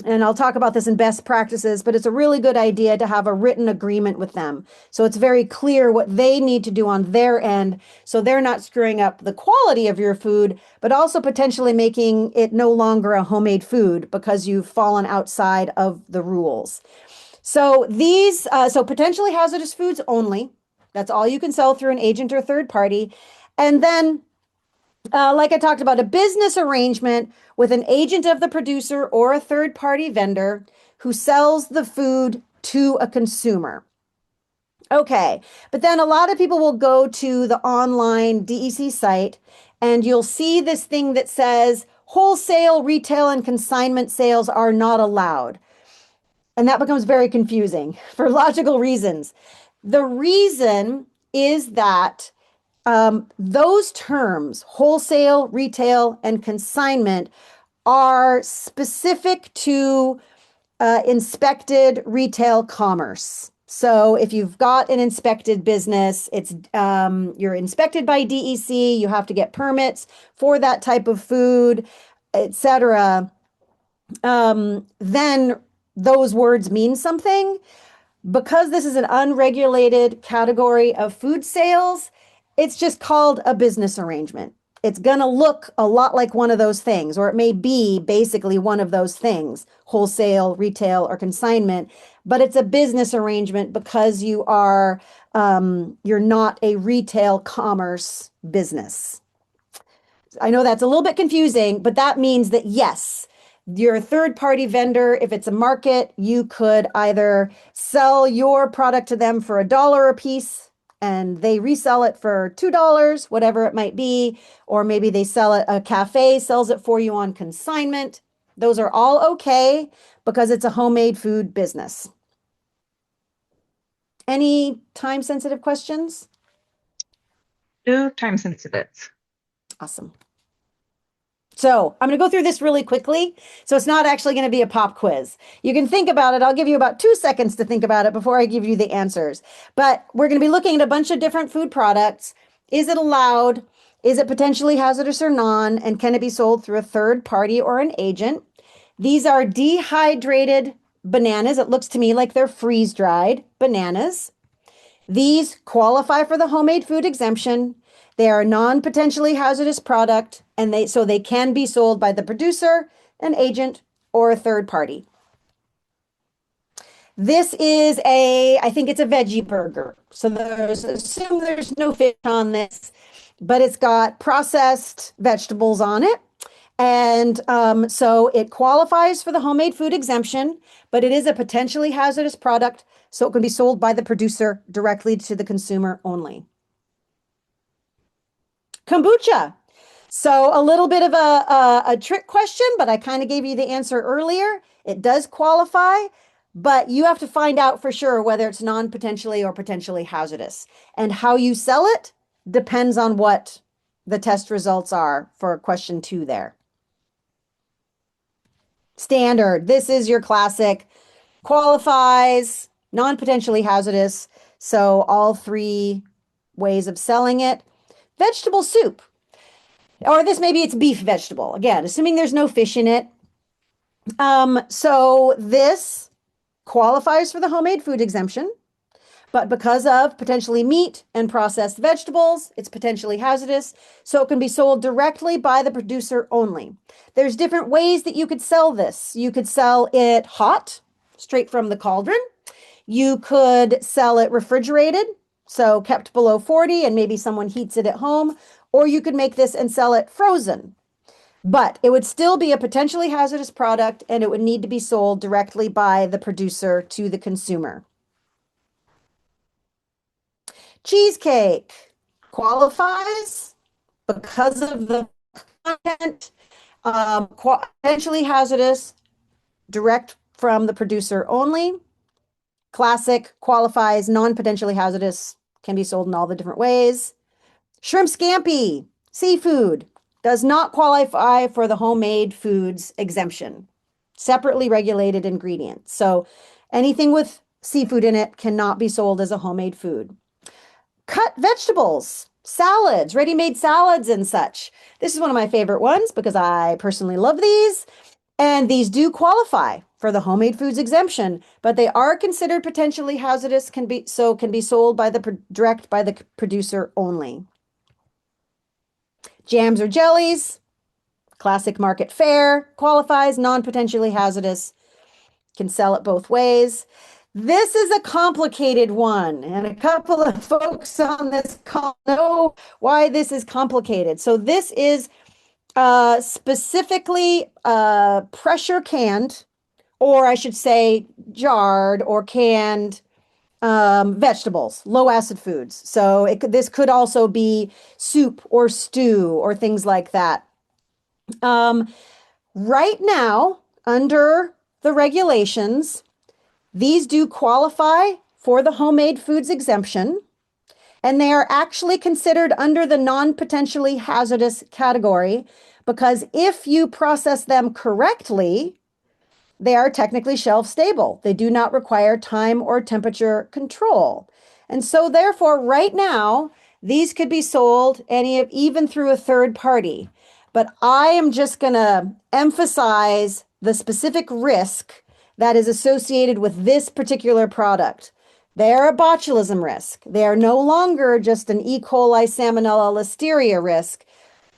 and I'll talk about this in best practices, but it's a really good idea to have a written agreement with them. So it's very clear what they need to do on their end, so they're not screwing up the quality of your food, but also potentially making it no longer a homemade food because you've fallen outside of the rules. So so potentially hazardous foods only. That's all you can sell through an agent or third party. And then like I talked about, a business arrangement with an agent of the producer or a third party vendor who sells the food to a consumer. Okay, but then a lot of people will go to the online DEC site and you'll see this thing that says wholesale, retail, and consignment sales are not allowed. And that becomes very confusing for logical reasons. The reason is that those terms, wholesale, retail, and consignment, are specific to inspected retail commerce. So if you've got an inspected business, it's you're inspected by DEC, you have to get permits for that type of food, etc. Then those words mean something. Because this is an unregulated category of food sales, it's just called a business arrangement. It's going to look a lot like one of those things, or it may be basically one of those things, wholesale, retail, or consignment, but it's a business arrangement because you're not a retail commerce business. I know that's a little bit confusing, but that means that yes, you're a third party vendor. If it's a market, you could either sell your product to them for $1 a piece and they resell it for $2, whatever it might be, or maybe they sell it, a cafe sells it for you on consignment. Those are all okay because it's a homemade food business. Any time sensitive questions? No, time sensitive. Awesome. So I'm going to go through this really quickly. So it's not actually going to be a pop quiz. You can think about it. I'll give you about 2 seconds to think about it before I give you the answers. But we're going to be looking at a bunch of different food products. Is it allowed? Is it potentially hazardous or non? And can it be sold through a third party or an agent? These are dehydrated bananas. It looks to me like they're freeze dried bananas. These qualify for the homemade food exemption. They are a non-potentially hazardous product, and they can be sold by the producer, an agent, or a third party. This is I think it's a veggie burger. So assume there's no fish on this, but it's got processed vegetables on it. And so it qualifies for the homemade food exemption, but it is a potentially hazardous product, so it can be sold by the producer directly to the consumer only. Kombucha. So a little bit of a trick question, but I kind of gave you the answer earlier. It does qualify, but you have to find out for sure whether it's non-potentially or potentially hazardous. And how you sell it depends on what the test results are for question 2 there. Standard. This is your classic. Qualifies, non-potentially hazardous. So all 3 ways of selling it. Vegetable soup. Or this maybe it's beef vegetable. Again, assuming there's no fish in it. So this qualifies for the homemade food exemption, but because of potentially meat and processed vegetables, it's potentially hazardous, so it can be sold directly by the producer only. There's different ways that you could sell this. You could sell it hot, straight from the cauldron. You could sell it refrigerated, so kept below 40, and maybe someone heats it at home, or you could make this and sell it frozen. But it would still be a potentially hazardous product, and it would need to be sold directly by the producer to the consumer. Cheesecake qualifies because of the content, potentially hazardous, direct from the producer only. Classic qualifies, non-potentially hazardous, can be sold in all the different ways. Shrimp scampi, seafood, does not qualify for the homemade foods exemption. Separately regulated ingredient. So anything with seafood in it cannot be sold as a homemade food. Cut vegetables, salads, ready-made salads and such. This is one of my favorite ones because I personally love these. And these do qualify for the homemade foods exemption, but they are considered potentially hazardous, can be sold by the direct by the producer only. Jams or jellies, classic market fare, qualifies, non-potentially hazardous, can sell it both ways. This is a complicated one, and a couple of folks on this call know why this is complicated. So this is specifically pressure canned, or I should say jarred or canned vegetables, low acid foods. So this could also be soup or stew or things like that. Um, right now, under the regulations, these do qualify for the homemade foods exemption, and they are actually considered under the non-potentially hazardous category because if you process them correctly, they are technically shelf stable. They do not require time or temperature control. And so therefore, right now, these could be sold even through a third party. But I am just going to emphasize the specific risk that is associated with this particular product. They are a botulism risk. They are no longer just an E. coli, salmonella, listeria risk.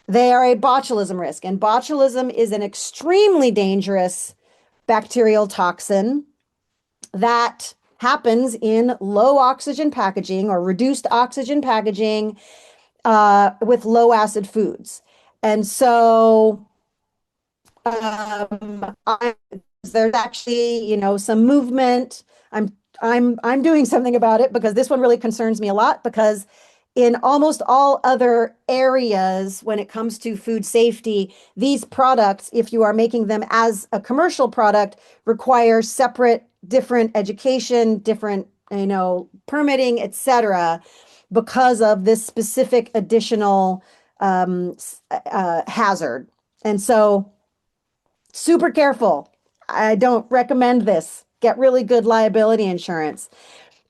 They are a botulism risk. And botulism is an extremely dangerous bacterial toxin that happens in low oxygen packaging or reduced oxygen packaging with low acid foods. And so there's actually, some movement. I'm doing something about it because this one really concerns me a lot because in almost all other areas when it comes to food safety, these products, if you are making them as a commercial product, require separate, different education, different, permitting, etc., because of this specific additional hazard. And so super careful. I don't recommend this. Get really good liability insurance.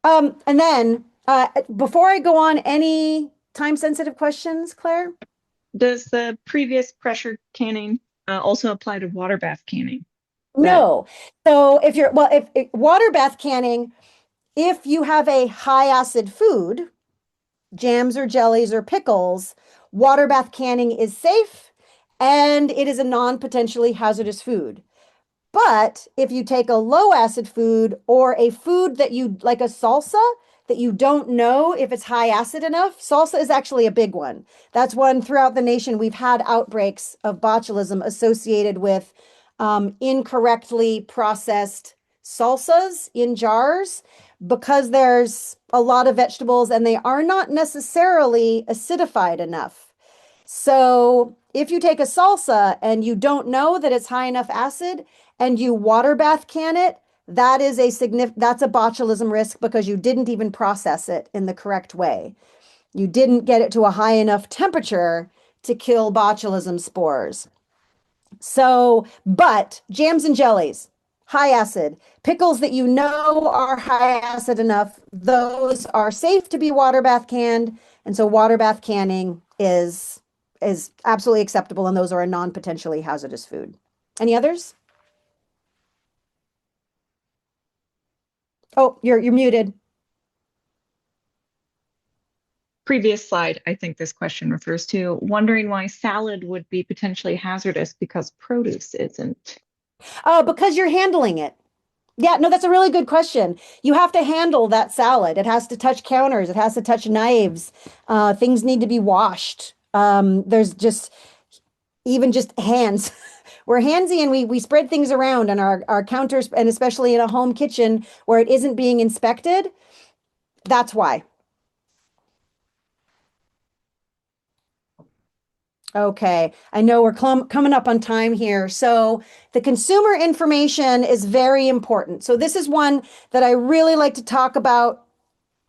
And then before I go on, any time sensitive questions, Claire? Does the previous pressure canning also apply to water bath canning? That No. So if water bath canning, if you have a high acid food, jams or jellies or pickles, water bath canning is safe and it is a non-potentially hazardous food. But if you take a low acid food or a food that you like a salsa that you don't know if it's high acid enough, salsa is actually a big one. That's one throughout the nation. We've had outbreaks of botulism associated with incorrectly processed salsas in jars because there's a lot of vegetables and they are not necessarily acidified enough. So if you take a salsa and you don't know that it's high enough acid and you water bath can it, that's a botulism risk because you didn't even process it in the correct way. You didn't get it to a high enough temperature to kill botulism spores. So, but jams and jellies, high acid, pickles that you know are high acid enough, those are safe to be water bath canned. And so water bath canning is absolutely acceptable, and those are a non-potentially hazardous food. Any others? Oh, you're muted. previous slide, I think this question refers to, wondering why salad would be potentially hazardous because produce isn't. Because you're handling it. Yeah, no, that's a really good question. You have to handle that salad. It has to touch counters. It has to touch knives. Things need to be washed. There's just even just hands. We're handsy and we spread things around on our counters, and especially in a home kitchen where it isn't being inspected. That's why. Okay, I know we're coming up on time here. So the consumer information is very important. So this is one that I really like to talk about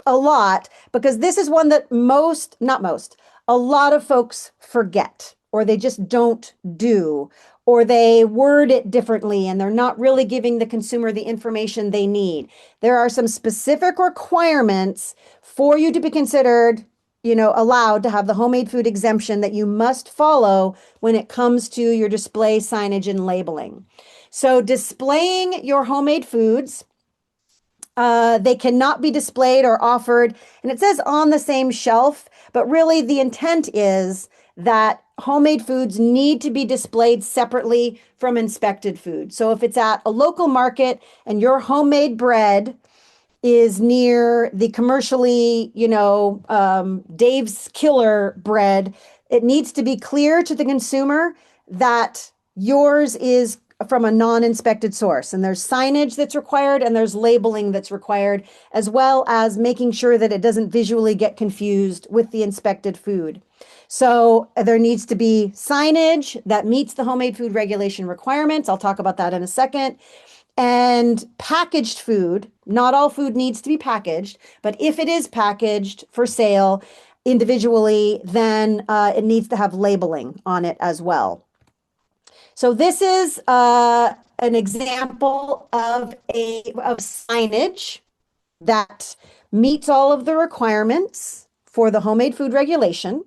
a lot because this is one that not most, a lot of folks forget or they just don't do, or they word it differently and they're not really giving the consumer the information they need. There are some specific requirements for you to be considered, allowed to have the homemade food exemption that you must follow when it comes to your display signage and labeling. So displaying your homemade foods, they cannot be displayed or offered, and it says on the same shelf, but really the intent is that homemade foods need to be displayed separately from inspected food. So if it's at a local market and your homemade bread is near the commercially, Dave's Killer bread, it needs to be clear to the consumer that yours is from a non-inspected source. And there's signage that's required and there's labeling that's required, as well as making sure that it doesn't visually get confused with the inspected food. So there needs to be signage that meets the homemade food regulation requirements. I'll talk about that in a second. And packaged food, not all food needs to be packaged, but if it is packaged for sale individually, then it needs to have labeling on it as well. So this is an example of signage that meets all of the requirements for the homemade food regulation.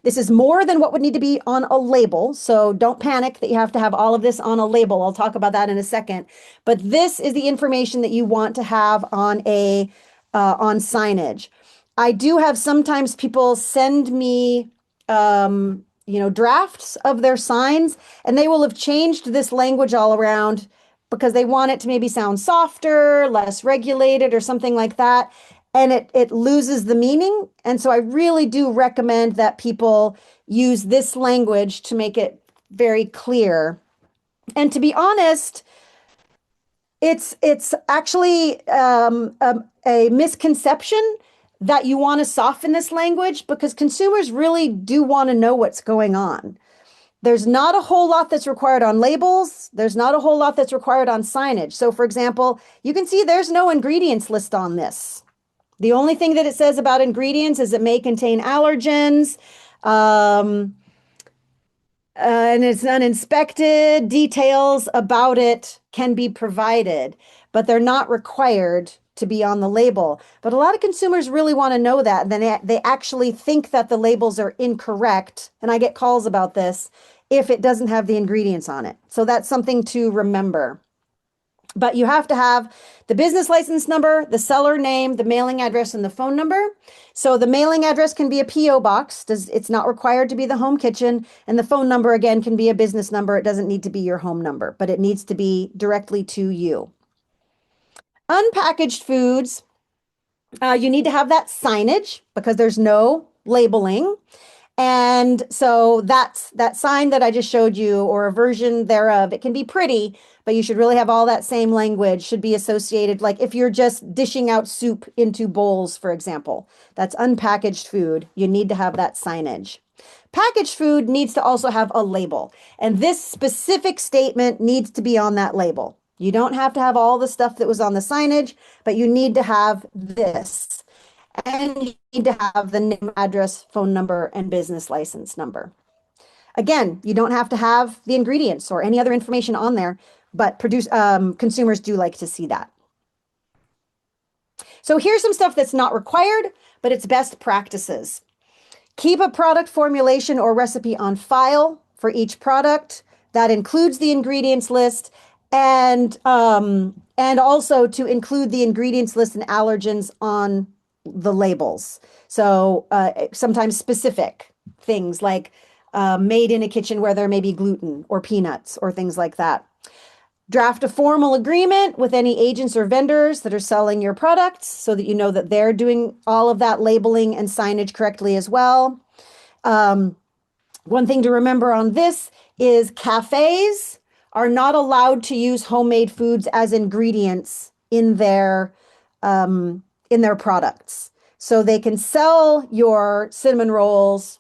This is more than what would need to be on a label, so don't panic that you have to have all of this on a label. I'll talk about that in a second. But this is the information that you want to have on on signage. I do have sometimes people send me drafts of their signs, and they will have changed this language all around because they want it to maybe sound softer, less regulated, or something like that. And it loses the meaning. And so I really do recommend that people use this language to make it very clear. And to be honest, it's actually a misconception that you want to soften this language because consumers really do want to know what's going on. There's not a whole lot that's required on labels. There's not a whole lot that's required on signage. So for example, you can see there's no ingredients list on this. The only thing that it says about ingredients is it may contain allergens, and it's uninspected. Details about it can be provided, but they're not required to be on the label. But a lot of consumers really want to know that. And then they actually think that the labels are incorrect. And I get calls about this if it doesn't have the ingredients on it. So that's something to remember. But you have to have the business license number, the seller name, the mailing address, and the phone number. So the mailing address can be a P.O. box. It's not required to be the home kitchen. And the phone number, again, can be a business number. It doesn't need to be your home number, but it needs to be directly to you. Unpackaged foods, you need to have that signage because there's no labeling. And so that's that sign that I just showed you, or a version thereof. It can be pretty, but you should really have all that same language should be associated. Like if you're just dishing out soup into bowls, for example, that's unpackaged food. You need to have that signage. Packaged food needs to also have a label, and this specific statement needs to be on that label. You don't have to have all the stuff that was on the signage, but you need to have this. And you need to have the name, address, phone number, and business license number. Again, you don't have to have the ingredients or any other information on there, but consumers do like to see that. So here's some stuff that's not required, but it's best practices. Keep a product formulation or recipe on file for each product. That includes the ingredients list and also to include the ingredients list and allergens on the labels. So sometimes specific things like made in a kitchen where there may be gluten or peanuts or things like that. Draft a formal agreement with any agents or vendors that are selling your products so that you know that they're doing all of that labeling and signage correctly as well. One thing to remember on this is cafes are not allowed to use homemade foods as ingredients in their products. So they can sell your cinnamon rolls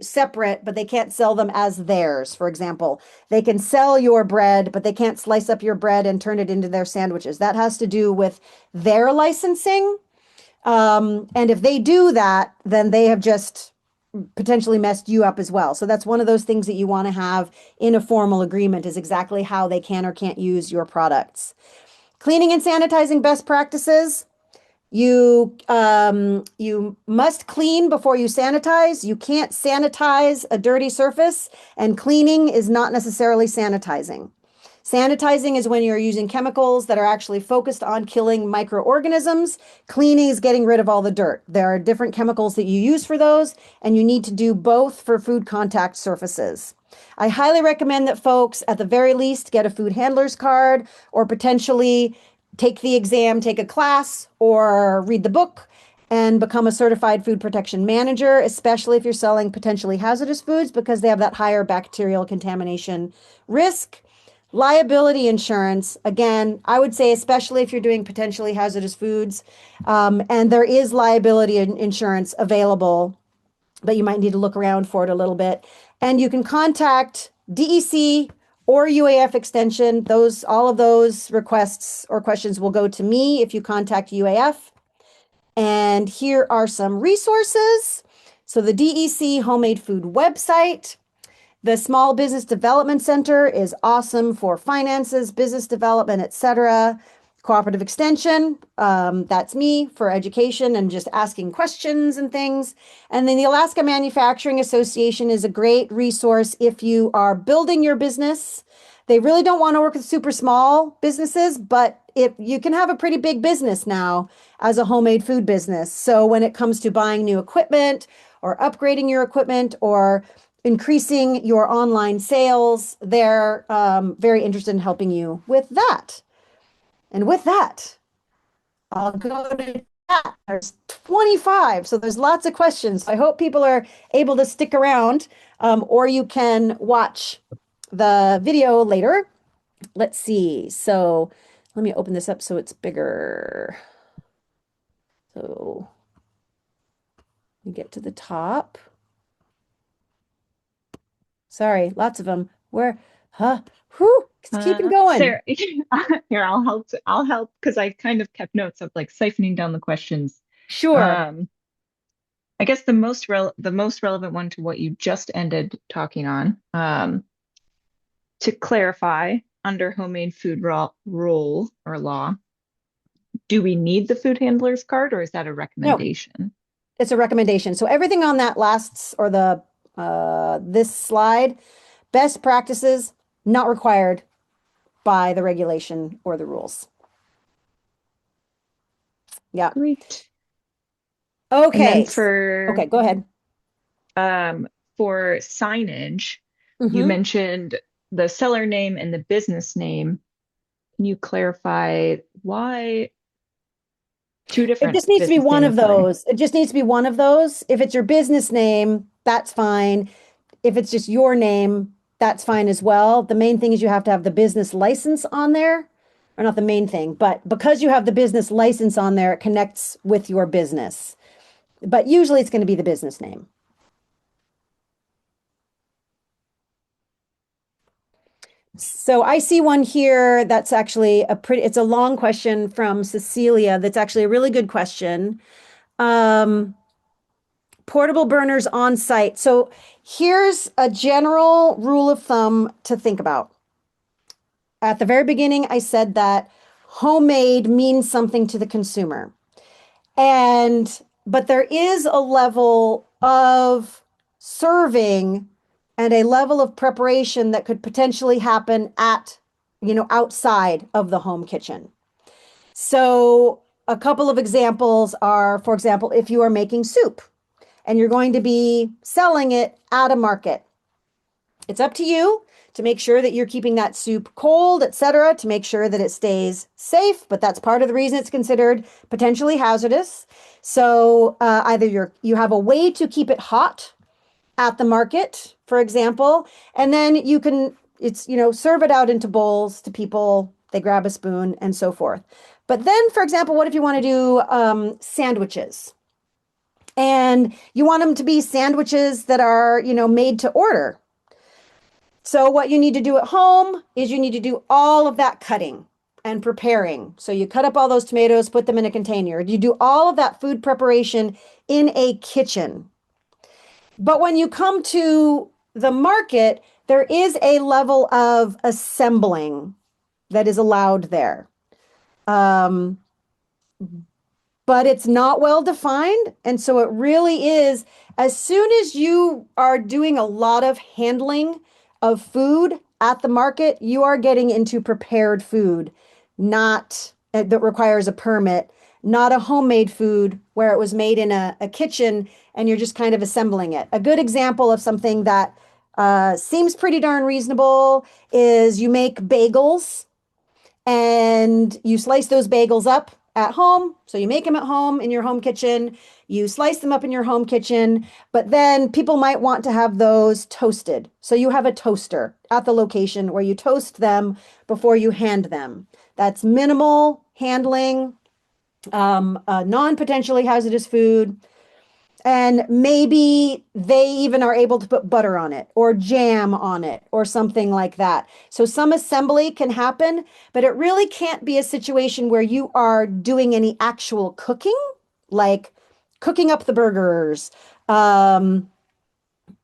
separate, but they can't sell them as theirs. For example, they can sell your bread, but they can't slice up your bread and turn it into their sandwiches. That has to do with their licensing. And if they do that, then they have just potentially messed you up as well. So that's one of those things that you want to have in a formal agreement, is exactly how they can or can't use your products. Cleaning and sanitizing best practices. You must clean before you sanitize. You can't sanitize a dirty surface, and cleaning is not necessarily sanitizing. Sanitizing is when you're using chemicals that are actually focused on killing microorganisms. Cleaning is getting rid of all the dirt. There are different chemicals that you use for those, and you need to do both for food contact surfaces. I highly recommend that folks, at the very least, get a food handler's card, or potentially take the exam, take a class, or read the book and become a certified food protection manager, especially if you're selling potentially hazardous foods, because they have that higher bacterial contamination risk. Liability insurance, again, I would say, especially if you're doing potentially hazardous foods, and there is liability insurance available, but you might need to look around for it a little bit. And you can contact DEC or UAF Extension. All of those requests or questions will go to me if you contact UAF. And here are some resources. So the DEC homemade food website. The Small Business Development Center is awesome for finances, business development, etc. Cooperative Extension, that's me for education and just asking questions and things. And then the Alaska Manufacturing Association is a great resource if you are building your business. They really don't want to work with super small businesses, but if you can have a pretty big business now as a homemade food business. So when it comes to buying new equipment or upgrading your equipment or increasing your online sales, they're very interested in helping you with that. And with that, I'll go to chat. There's 25, so there's lots of questions. I hope people are able to stick around, or you can watch the video later. Let's see. So let me open this up so it's bigger. So we get to the top. Sorry, lots of them. Where, huh? Whew, it's keeping going. Sarah, here, I'll help because I kind of kept notes of like siphoning down the questions. Sure. Um, I guess the most relevant one to what you just ended talking on. To clarify, under homemade food rule or law, do we need the food handler's card or is that a No, recommendation? it's a recommendation. So everything on that lasts or the this slide, best practices not required by the regulation or the rules. Yeah. Great. And then Okay. Okay, go ahead. um, for signage, you Hmm. mentioned the seller name and the business name. Can you clarify why two It different just needs to be business one name of is fine? those. It just needs to be one of those. If it's your business name, that's fine. If it's just your name, that's fine as well. The main thing is you have to have the business license on there, or not the main thing, but because you have the business license on there, it connects with your business. But usually it's going to be the business name. So I see one here that's actually it's a long question from Cecilia. That's actually a really good question. Um, Portable burners on site. So here's a general rule of thumb to think about. At the very beginning, I said that homemade means something to the consumer. But there is a level of serving and a level of preparation that could potentially happen outside of the home kitchen. So a couple of examples are, for example, if you are making soup and you're going to be selling it at a market, it's up to you to make sure that you're keeping that soup cold, etc., to make sure that it stays safe. But that's part of the reason it's considered potentially hazardous. So either you have a way to keep it hot at the market, for example, and then you can serve it out into bowls to people. They grab a spoon and so forth. But then, for example, what if you want to do sandwiches? And you want them to be sandwiches that are, made to order. So what you need to do at home is you need to do all of that cutting and preparing. So you cut up all those tomatoes, put them in a container. You do all of that food preparation in a kitchen. But when you come to the market, there is a level of assembling that is allowed there. Um, but it's not well defined. And so it really is, as soon as you are doing a lot of handling of food at the market, you are getting into prepared food, not that requires a permit, not a homemade food where it was made in a kitchen and you're just kind of assembling it. A good example of something that seems pretty darn reasonable is you make bagels and you slice those bagels up at home. So you make them at home in your home kitchen, you slice them up in your home kitchen, but then people might want to have those toasted. So you have a toaster at the location where you toast them before you hand them. That's minimal handling, non-potentially hazardous food. And maybe they even are able to put butter on it or jam on it or something like that. So some assembly can happen, but it really can't be a situation where you are doing any actual cooking, like cooking up the burgers, um,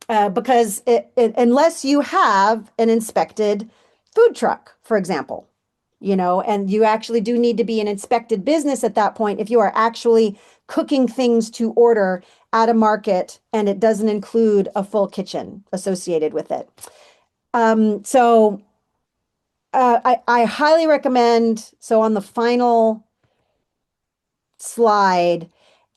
because unless you have an inspected food truck, for example, and you actually do need to be an inspected business at that point if you are actually cooking things to order at a market and it doesn't include a full kitchen associated with it. I highly recommend, so on the final slide,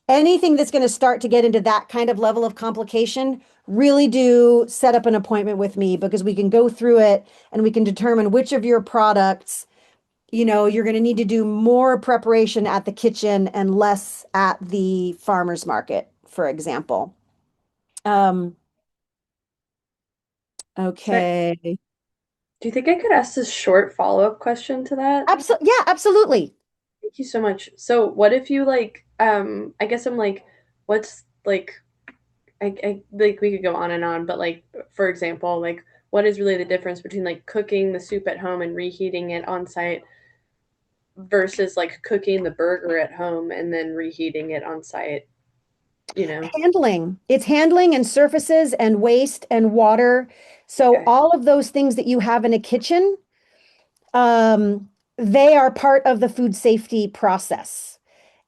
anything that's going to start to get into that kind of level of complication, really do set up an appointment with me because we can go through it and we can determine which of your products, you're going to need to do more preparation at the kitchen and less at the farmer's market, for example. Um, Sorry, okay. do you think I could ask this short follow-up question to that? Absolutely. Yeah, absolutely. Thank you so much. So what if you like I guess I'm like what's like I like we could go on and on, but like for example, like what is really the difference between like cooking the soup at home and reheating it on site versus like cooking the burger at home and then reheating it on site, you know? Handling. It's handling and surfaces and waste and water. So Okay. all of those things that you have in a kitchen, they are part of the food safety process.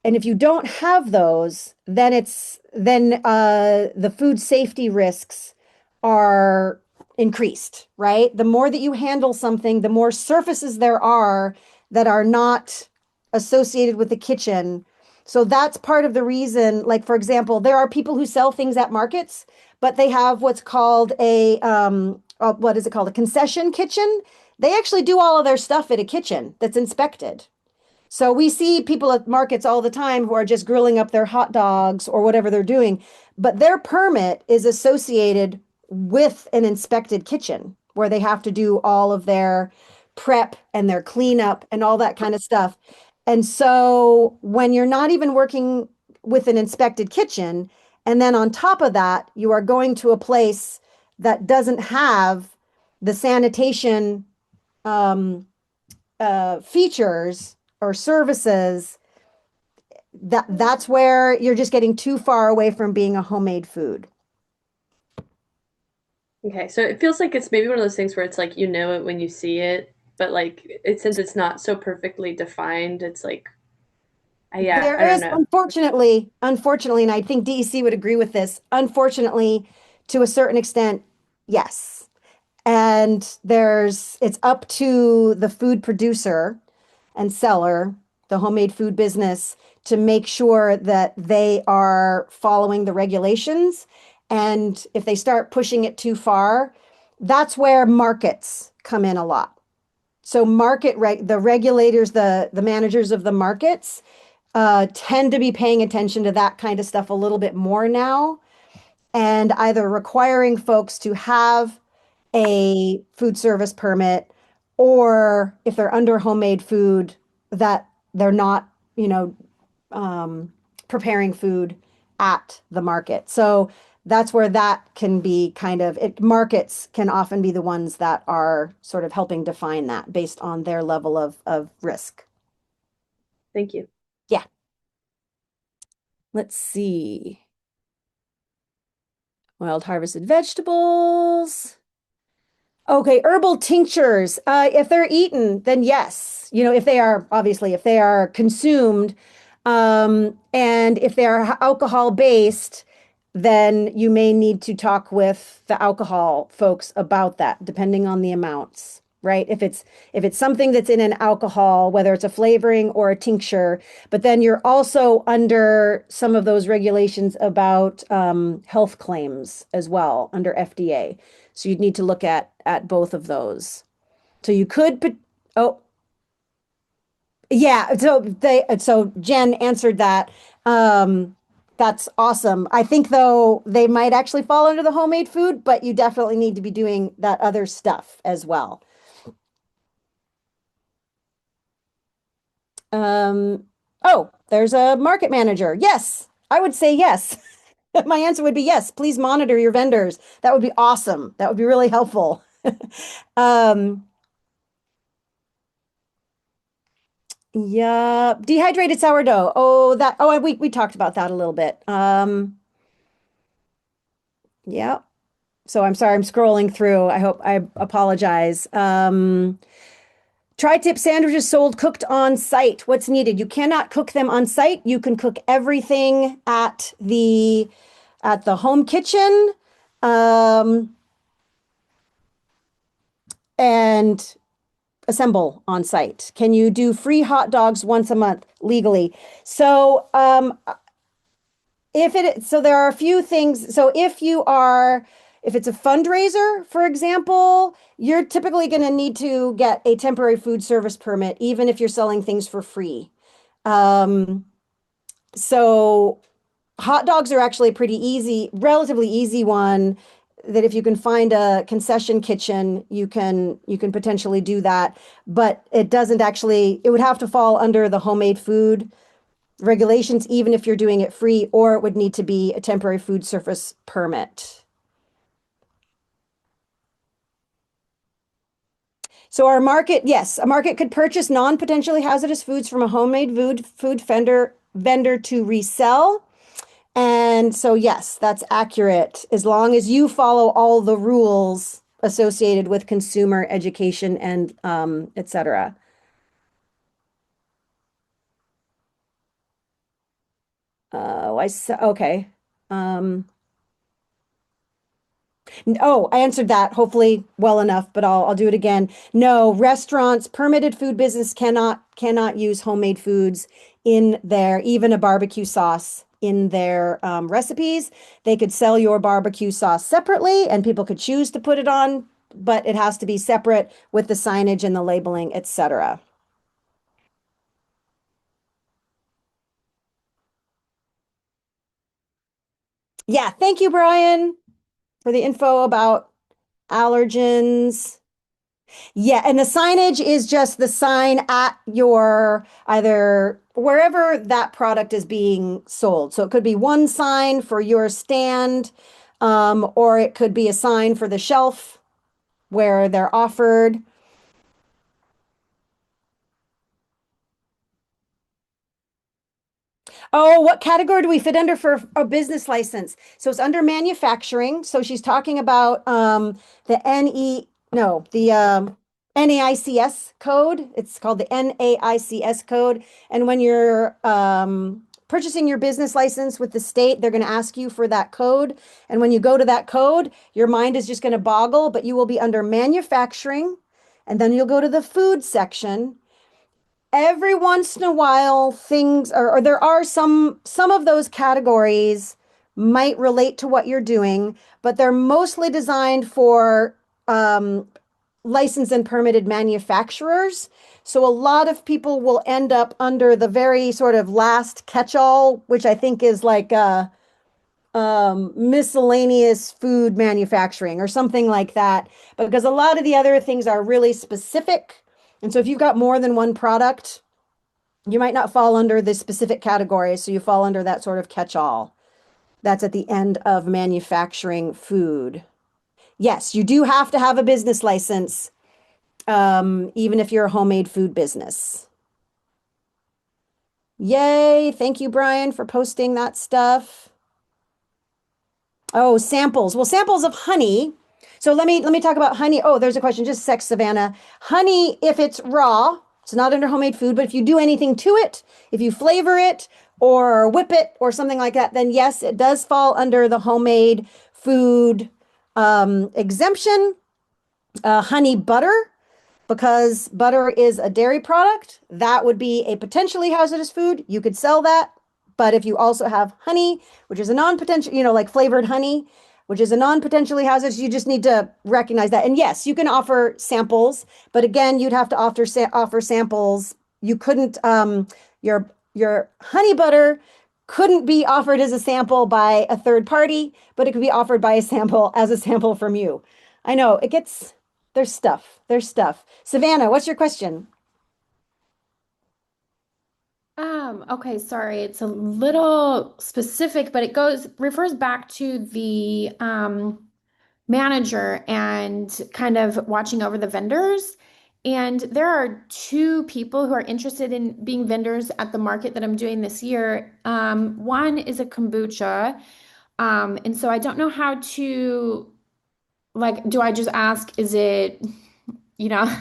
And if you don't have those, then the food safety risks are increased, right? The more that you handle something, the more surfaces there are that are not associated with the kitchen. So that's part of the reason, like for example, there are people who sell things at markets, but they have what's called what is it called? A concession kitchen. They actually do all of their stuff at a kitchen that's inspected. So we see people at markets all the time who are just grilling up their hot dogs or whatever they're doing, but their permit is associated with an inspected kitchen where they have to do all of their prep and their cleanup and all that kind of stuff. And so when you're not even working with an inspected kitchen, and then on top of that, you are going to a place that doesn't have the sanitation um, features or services, that's where you're just getting too far away from being a homemade food. Okay. So it feels like it's maybe one of those things where it's like you know it when you see it, but like it since it's not so perfectly defined, it's like yeah, There I don't is, know. unfortunately, and I think DEC would agree with this, unfortunately, to a certain extent, yes. And it's up to the food producer and seller, the homemade food business, to make sure that they are following the regulations. And if they start pushing it too far, that's where markets come in a lot. So the regulators, the managers of the markets, tend to be paying attention to that kind of stuff a little bit more now, and either requiring folks to have a food service permit, or if they're under homemade food, that they're not, you know, um, preparing food at the market. So that's where that can be markets can often be the ones that are sort of helping define that based on their level of risk. Thank you. Yeah. Let's see. Wild harvested vegetables. Okay, herbal tinctures. If they're eaten, then yes. If they are, obviously, if they are consumed, and if they are alcohol based, then you may need to talk with the alcohol folks about that, depending on the amounts, right? If it's something that's in an alcohol, whether it's a flavoring or a tincture, but then you're also under some of those regulations about health claims as well under FDA. So you'd need to look at both of those. So you could put, oh, Yeah, so Jen answered that. That's awesome. I think though they might actually fall under the homemade food, but you definitely need to be doing that other stuff as well. Oh, there's a market manager. Yes, I would say yes. My answer would be yes. Please monitor your vendors. That would be awesome. That would be really helpful. Um, yeah, dehydrated sourdough. We talked about that a little bit. Yeah. So I'm sorry, I'm scrolling through. I apologize. Tri-tip sandwiches sold cooked on site. What's needed? You cannot cook them on site. You can cook everything at the home kitchen, um, and assemble on site. Can you do free hot dogs once a month legally? So so there are a few things. So if it's a fundraiser, for example, you're typically going to need to get a temporary food service permit, even if you're selling things for free. Um, so hot dogs are actually a pretty easy, relatively easy one that if you can find a concession kitchen, you can potentially do that, but it would have to fall under the homemade food regulations, even if you're doing it free, or it would need to be a temporary food service permit. So yes, a market could purchase non-potentially hazardous foods from a homemade food vendor to resell. And so, yes, that's accurate as long as you follow all the rules associated with consumer education and et cetera. Okay. Um, Oh, I answered that hopefully well enough, but I'll do it again. No, restaurants, permitted food business cannot use homemade foods in their even a barbecue sauce in their recipes. They could sell your barbecue sauce separately, and people could choose to put it on, but it has to be separate with the signage and the labeling, etc. Yeah, thank you, Brian, for the info about allergens. Yeah, and the signage is just the sign at your either wherever that product is being sold. So it could be one sign for your stand, or it could be a sign for the shelf where they're offered. Oh, what category do we fit under for a business license? So it's under manufacturing. So she's talking about the NE, no, the NAICS code. It's called the NAICS code. And when you're purchasing your business license with the state, they're going to ask you for that code. And when you go to that code, your mind is just going to boggle, but you will be under manufacturing. And then you'll go to the food section. Every once in a while things or there are some of those categories might relate to what you're doing, but they're mostly designed for licensed and permitted manufacturers. So a lot of people will end up under the very sort of last catch-all, which I think is like miscellaneous food manufacturing or something like that, because a lot of the other things are really specific. And so if you've got more than one product, you might not fall under this specific category, so you fall under that sort of catch-all. That's at the end of manufacturing food. Yes, you do have to have a business license, even if you're a homemade food business. Yay. Thank you, Brian, for posting that stuff. Oh, samples. Well, samples of honey. So let me talk about honey. Oh, there's a question. Just a sec, Savannah. Honey, if it's raw, it's not under homemade food, but if you do anything to it, if you flavor it or whip it or something like that, then yes, it does fall under the homemade food exemption. Honey butter, because butter is a dairy product, that would be a potentially hazardous food. You could sell that. But if you also have honey, which is a non-potential, like flavored honey, which is a non-potentially hazardous, you just need to recognize that. And yes, you can offer samples, but again, you'd have to offer samples you couldn't your honey butter couldn't be offered as a sample by a third party, but it could be offered by a sample as a sample from you. I know it gets there's stuff. There's stuff. Savannah, what's your question? Okay, sorry, it's a little specific, but it refers back to the manager and kind of watching over the vendors. And there are two people who are interested in being vendors at the market that I'm doing this year. One is a kombucha. And so I don't know how to, like, do I just ask, is it, you know,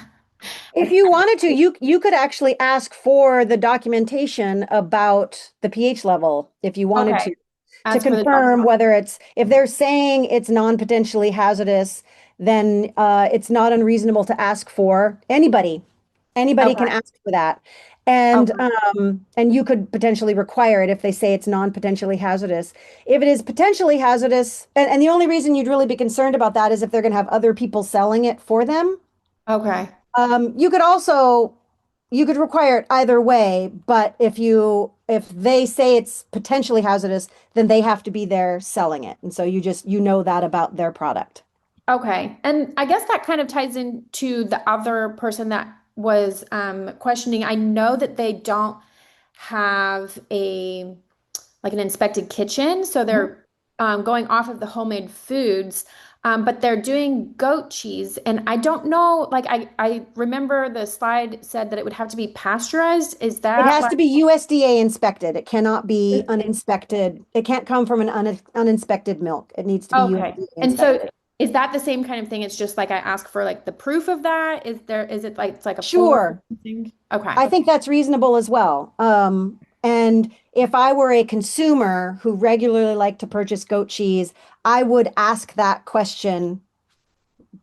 If you wanted to, you could actually ask for the documentation about the pH level if you wanted okay, to ask for the doc. confirm whether it's if they're saying it's non-potentially hazardous, then it's not unreasonable to ask for anybody can Okay, ask for that. And okay, and you could potentially require it if they say it's non-potentially hazardous. If it is potentially hazardous, and the only reason you'd really be concerned about that is if they're going to have other people selling it for them. okay, You could also you could require it either way, but if they say it's potentially hazardous, then they have to be there selling it. And so you know that about their product. okay. And I guess that kind of ties into the other person that was questioning. I know that they don't have a like an inspected kitchen, so Mhm. they're going off of the homemade foods. But they're doing goat cheese, and I don't know. Like I remember the slide said that it would have to be pasteurized. Is It that has like to be USDA inspected. It cannot be uninspected. It can't come from an uninspected milk. It needs to be okay? USDA And so inspected. is that the same kind of thing? It's just like I ask for like the proof of that. Is it like it's like a form Sure. thing? Okay. I think that's reasonable as well. And if I were a consumer who regularly liked to purchase goat cheese, I would ask that question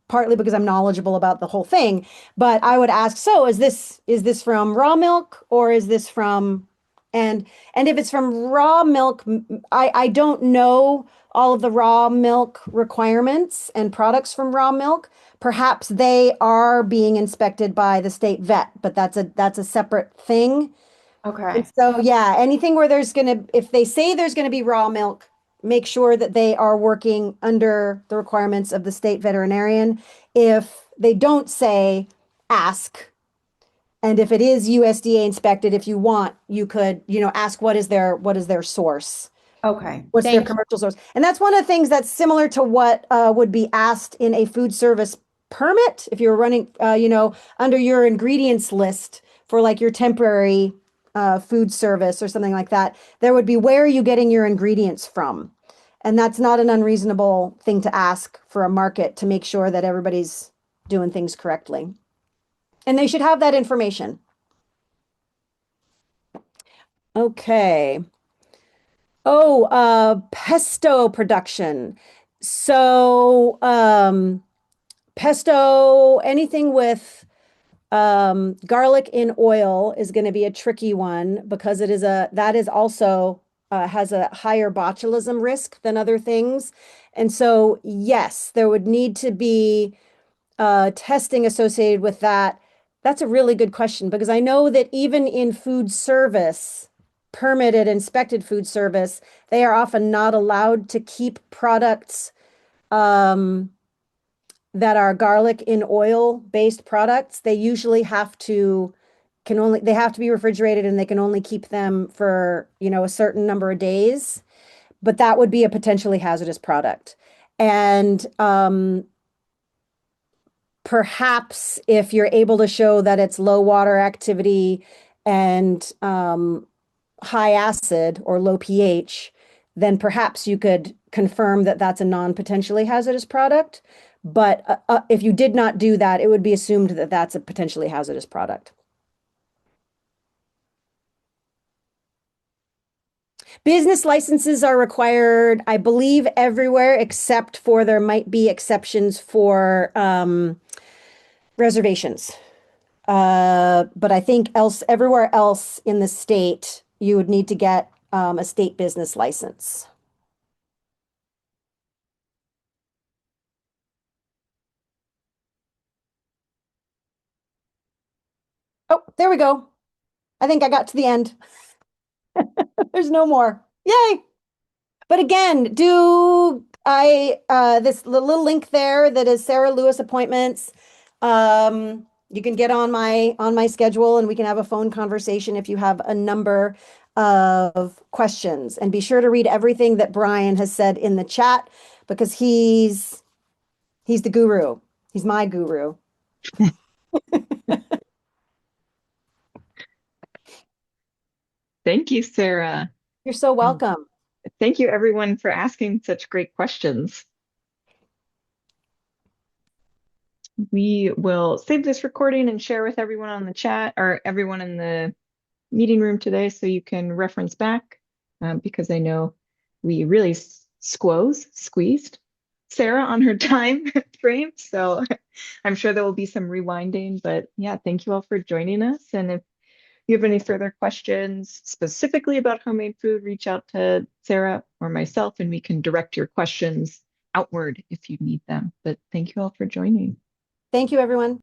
partly because I'm knowledgeable about the whole thing, but I would ask, so is this from raw milk or is this from and if it's from raw milk, I don't know all of the raw milk requirements and products from raw milk. Perhaps they are being inspected by the state vet, but that's a separate thing. And Okay. so, yeah, anything where if they say there's gonna be raw milk, make sure that they are working under the requirements of the state veterinarian. If they don't say, ask. And if it is USDA inspected, if you want, you could, ask what is their source? Okay. What's their Thank you. commercial source? And that's one of the things that's similar to what would be asked in a food service permit if you're running, under your ingredients list for like your temporary food service or something like that. There would be where are you getting your ingredients from? And that's not an unreasonable thing to ask for a market to make sure that everybody's doing things correctly. And they should have that information. Okay. Oh, pesto production. So, pesto, anything with garlic in oil is going to be a tricky one because that is also has a higher botulism risk than other things. And so, yes, there would need to be testing associated with that? That's a really good question because I know that even in food service, permitted, inspected food service, they are often not allowed to keep products um, that are garlic in oil based products. They usually they have to be refrigerated and they can only keep them for, a certain number of days. But that would be a potentially hazardous product. And perhaps if you're able to show that it's low water activity and high acid or low pH, then perhaps you could confirm that that's a non-potentially hazardous product. But if you did not do that, it would be assumed that that's a potentially hazardous product. Business licenses are required, I believe, everywhere except for there might be exceptions for reservations. But I think everywhere else in the state, you would need to get a state business license. Oh, there we go. I think I got to the end. There's no more. Yay. But again, this little link there that is Sarah Lewis appointments. You can get on my schedule and we can have a phone conversation if you have a number of questions. And be sure to read everything that Brian has said in the chat because he's the guru. He's my guru. Thank you, Sarah. You're so And welcome. thank you, everyone, for asking such great questions. We will save this recording and share with everyone on the chat or everyone in the meeting room today so you can reference back because I know we really squeezed Sarah on her time frame. So I'm sure there will be some rewinding, but yeah, thank you all for joining us. And if you have any further questions specifically about homemade food, reach out to Sarah or myself and we can direct your questions outward if you need them. But thank you all for joining. Thank you, everyone.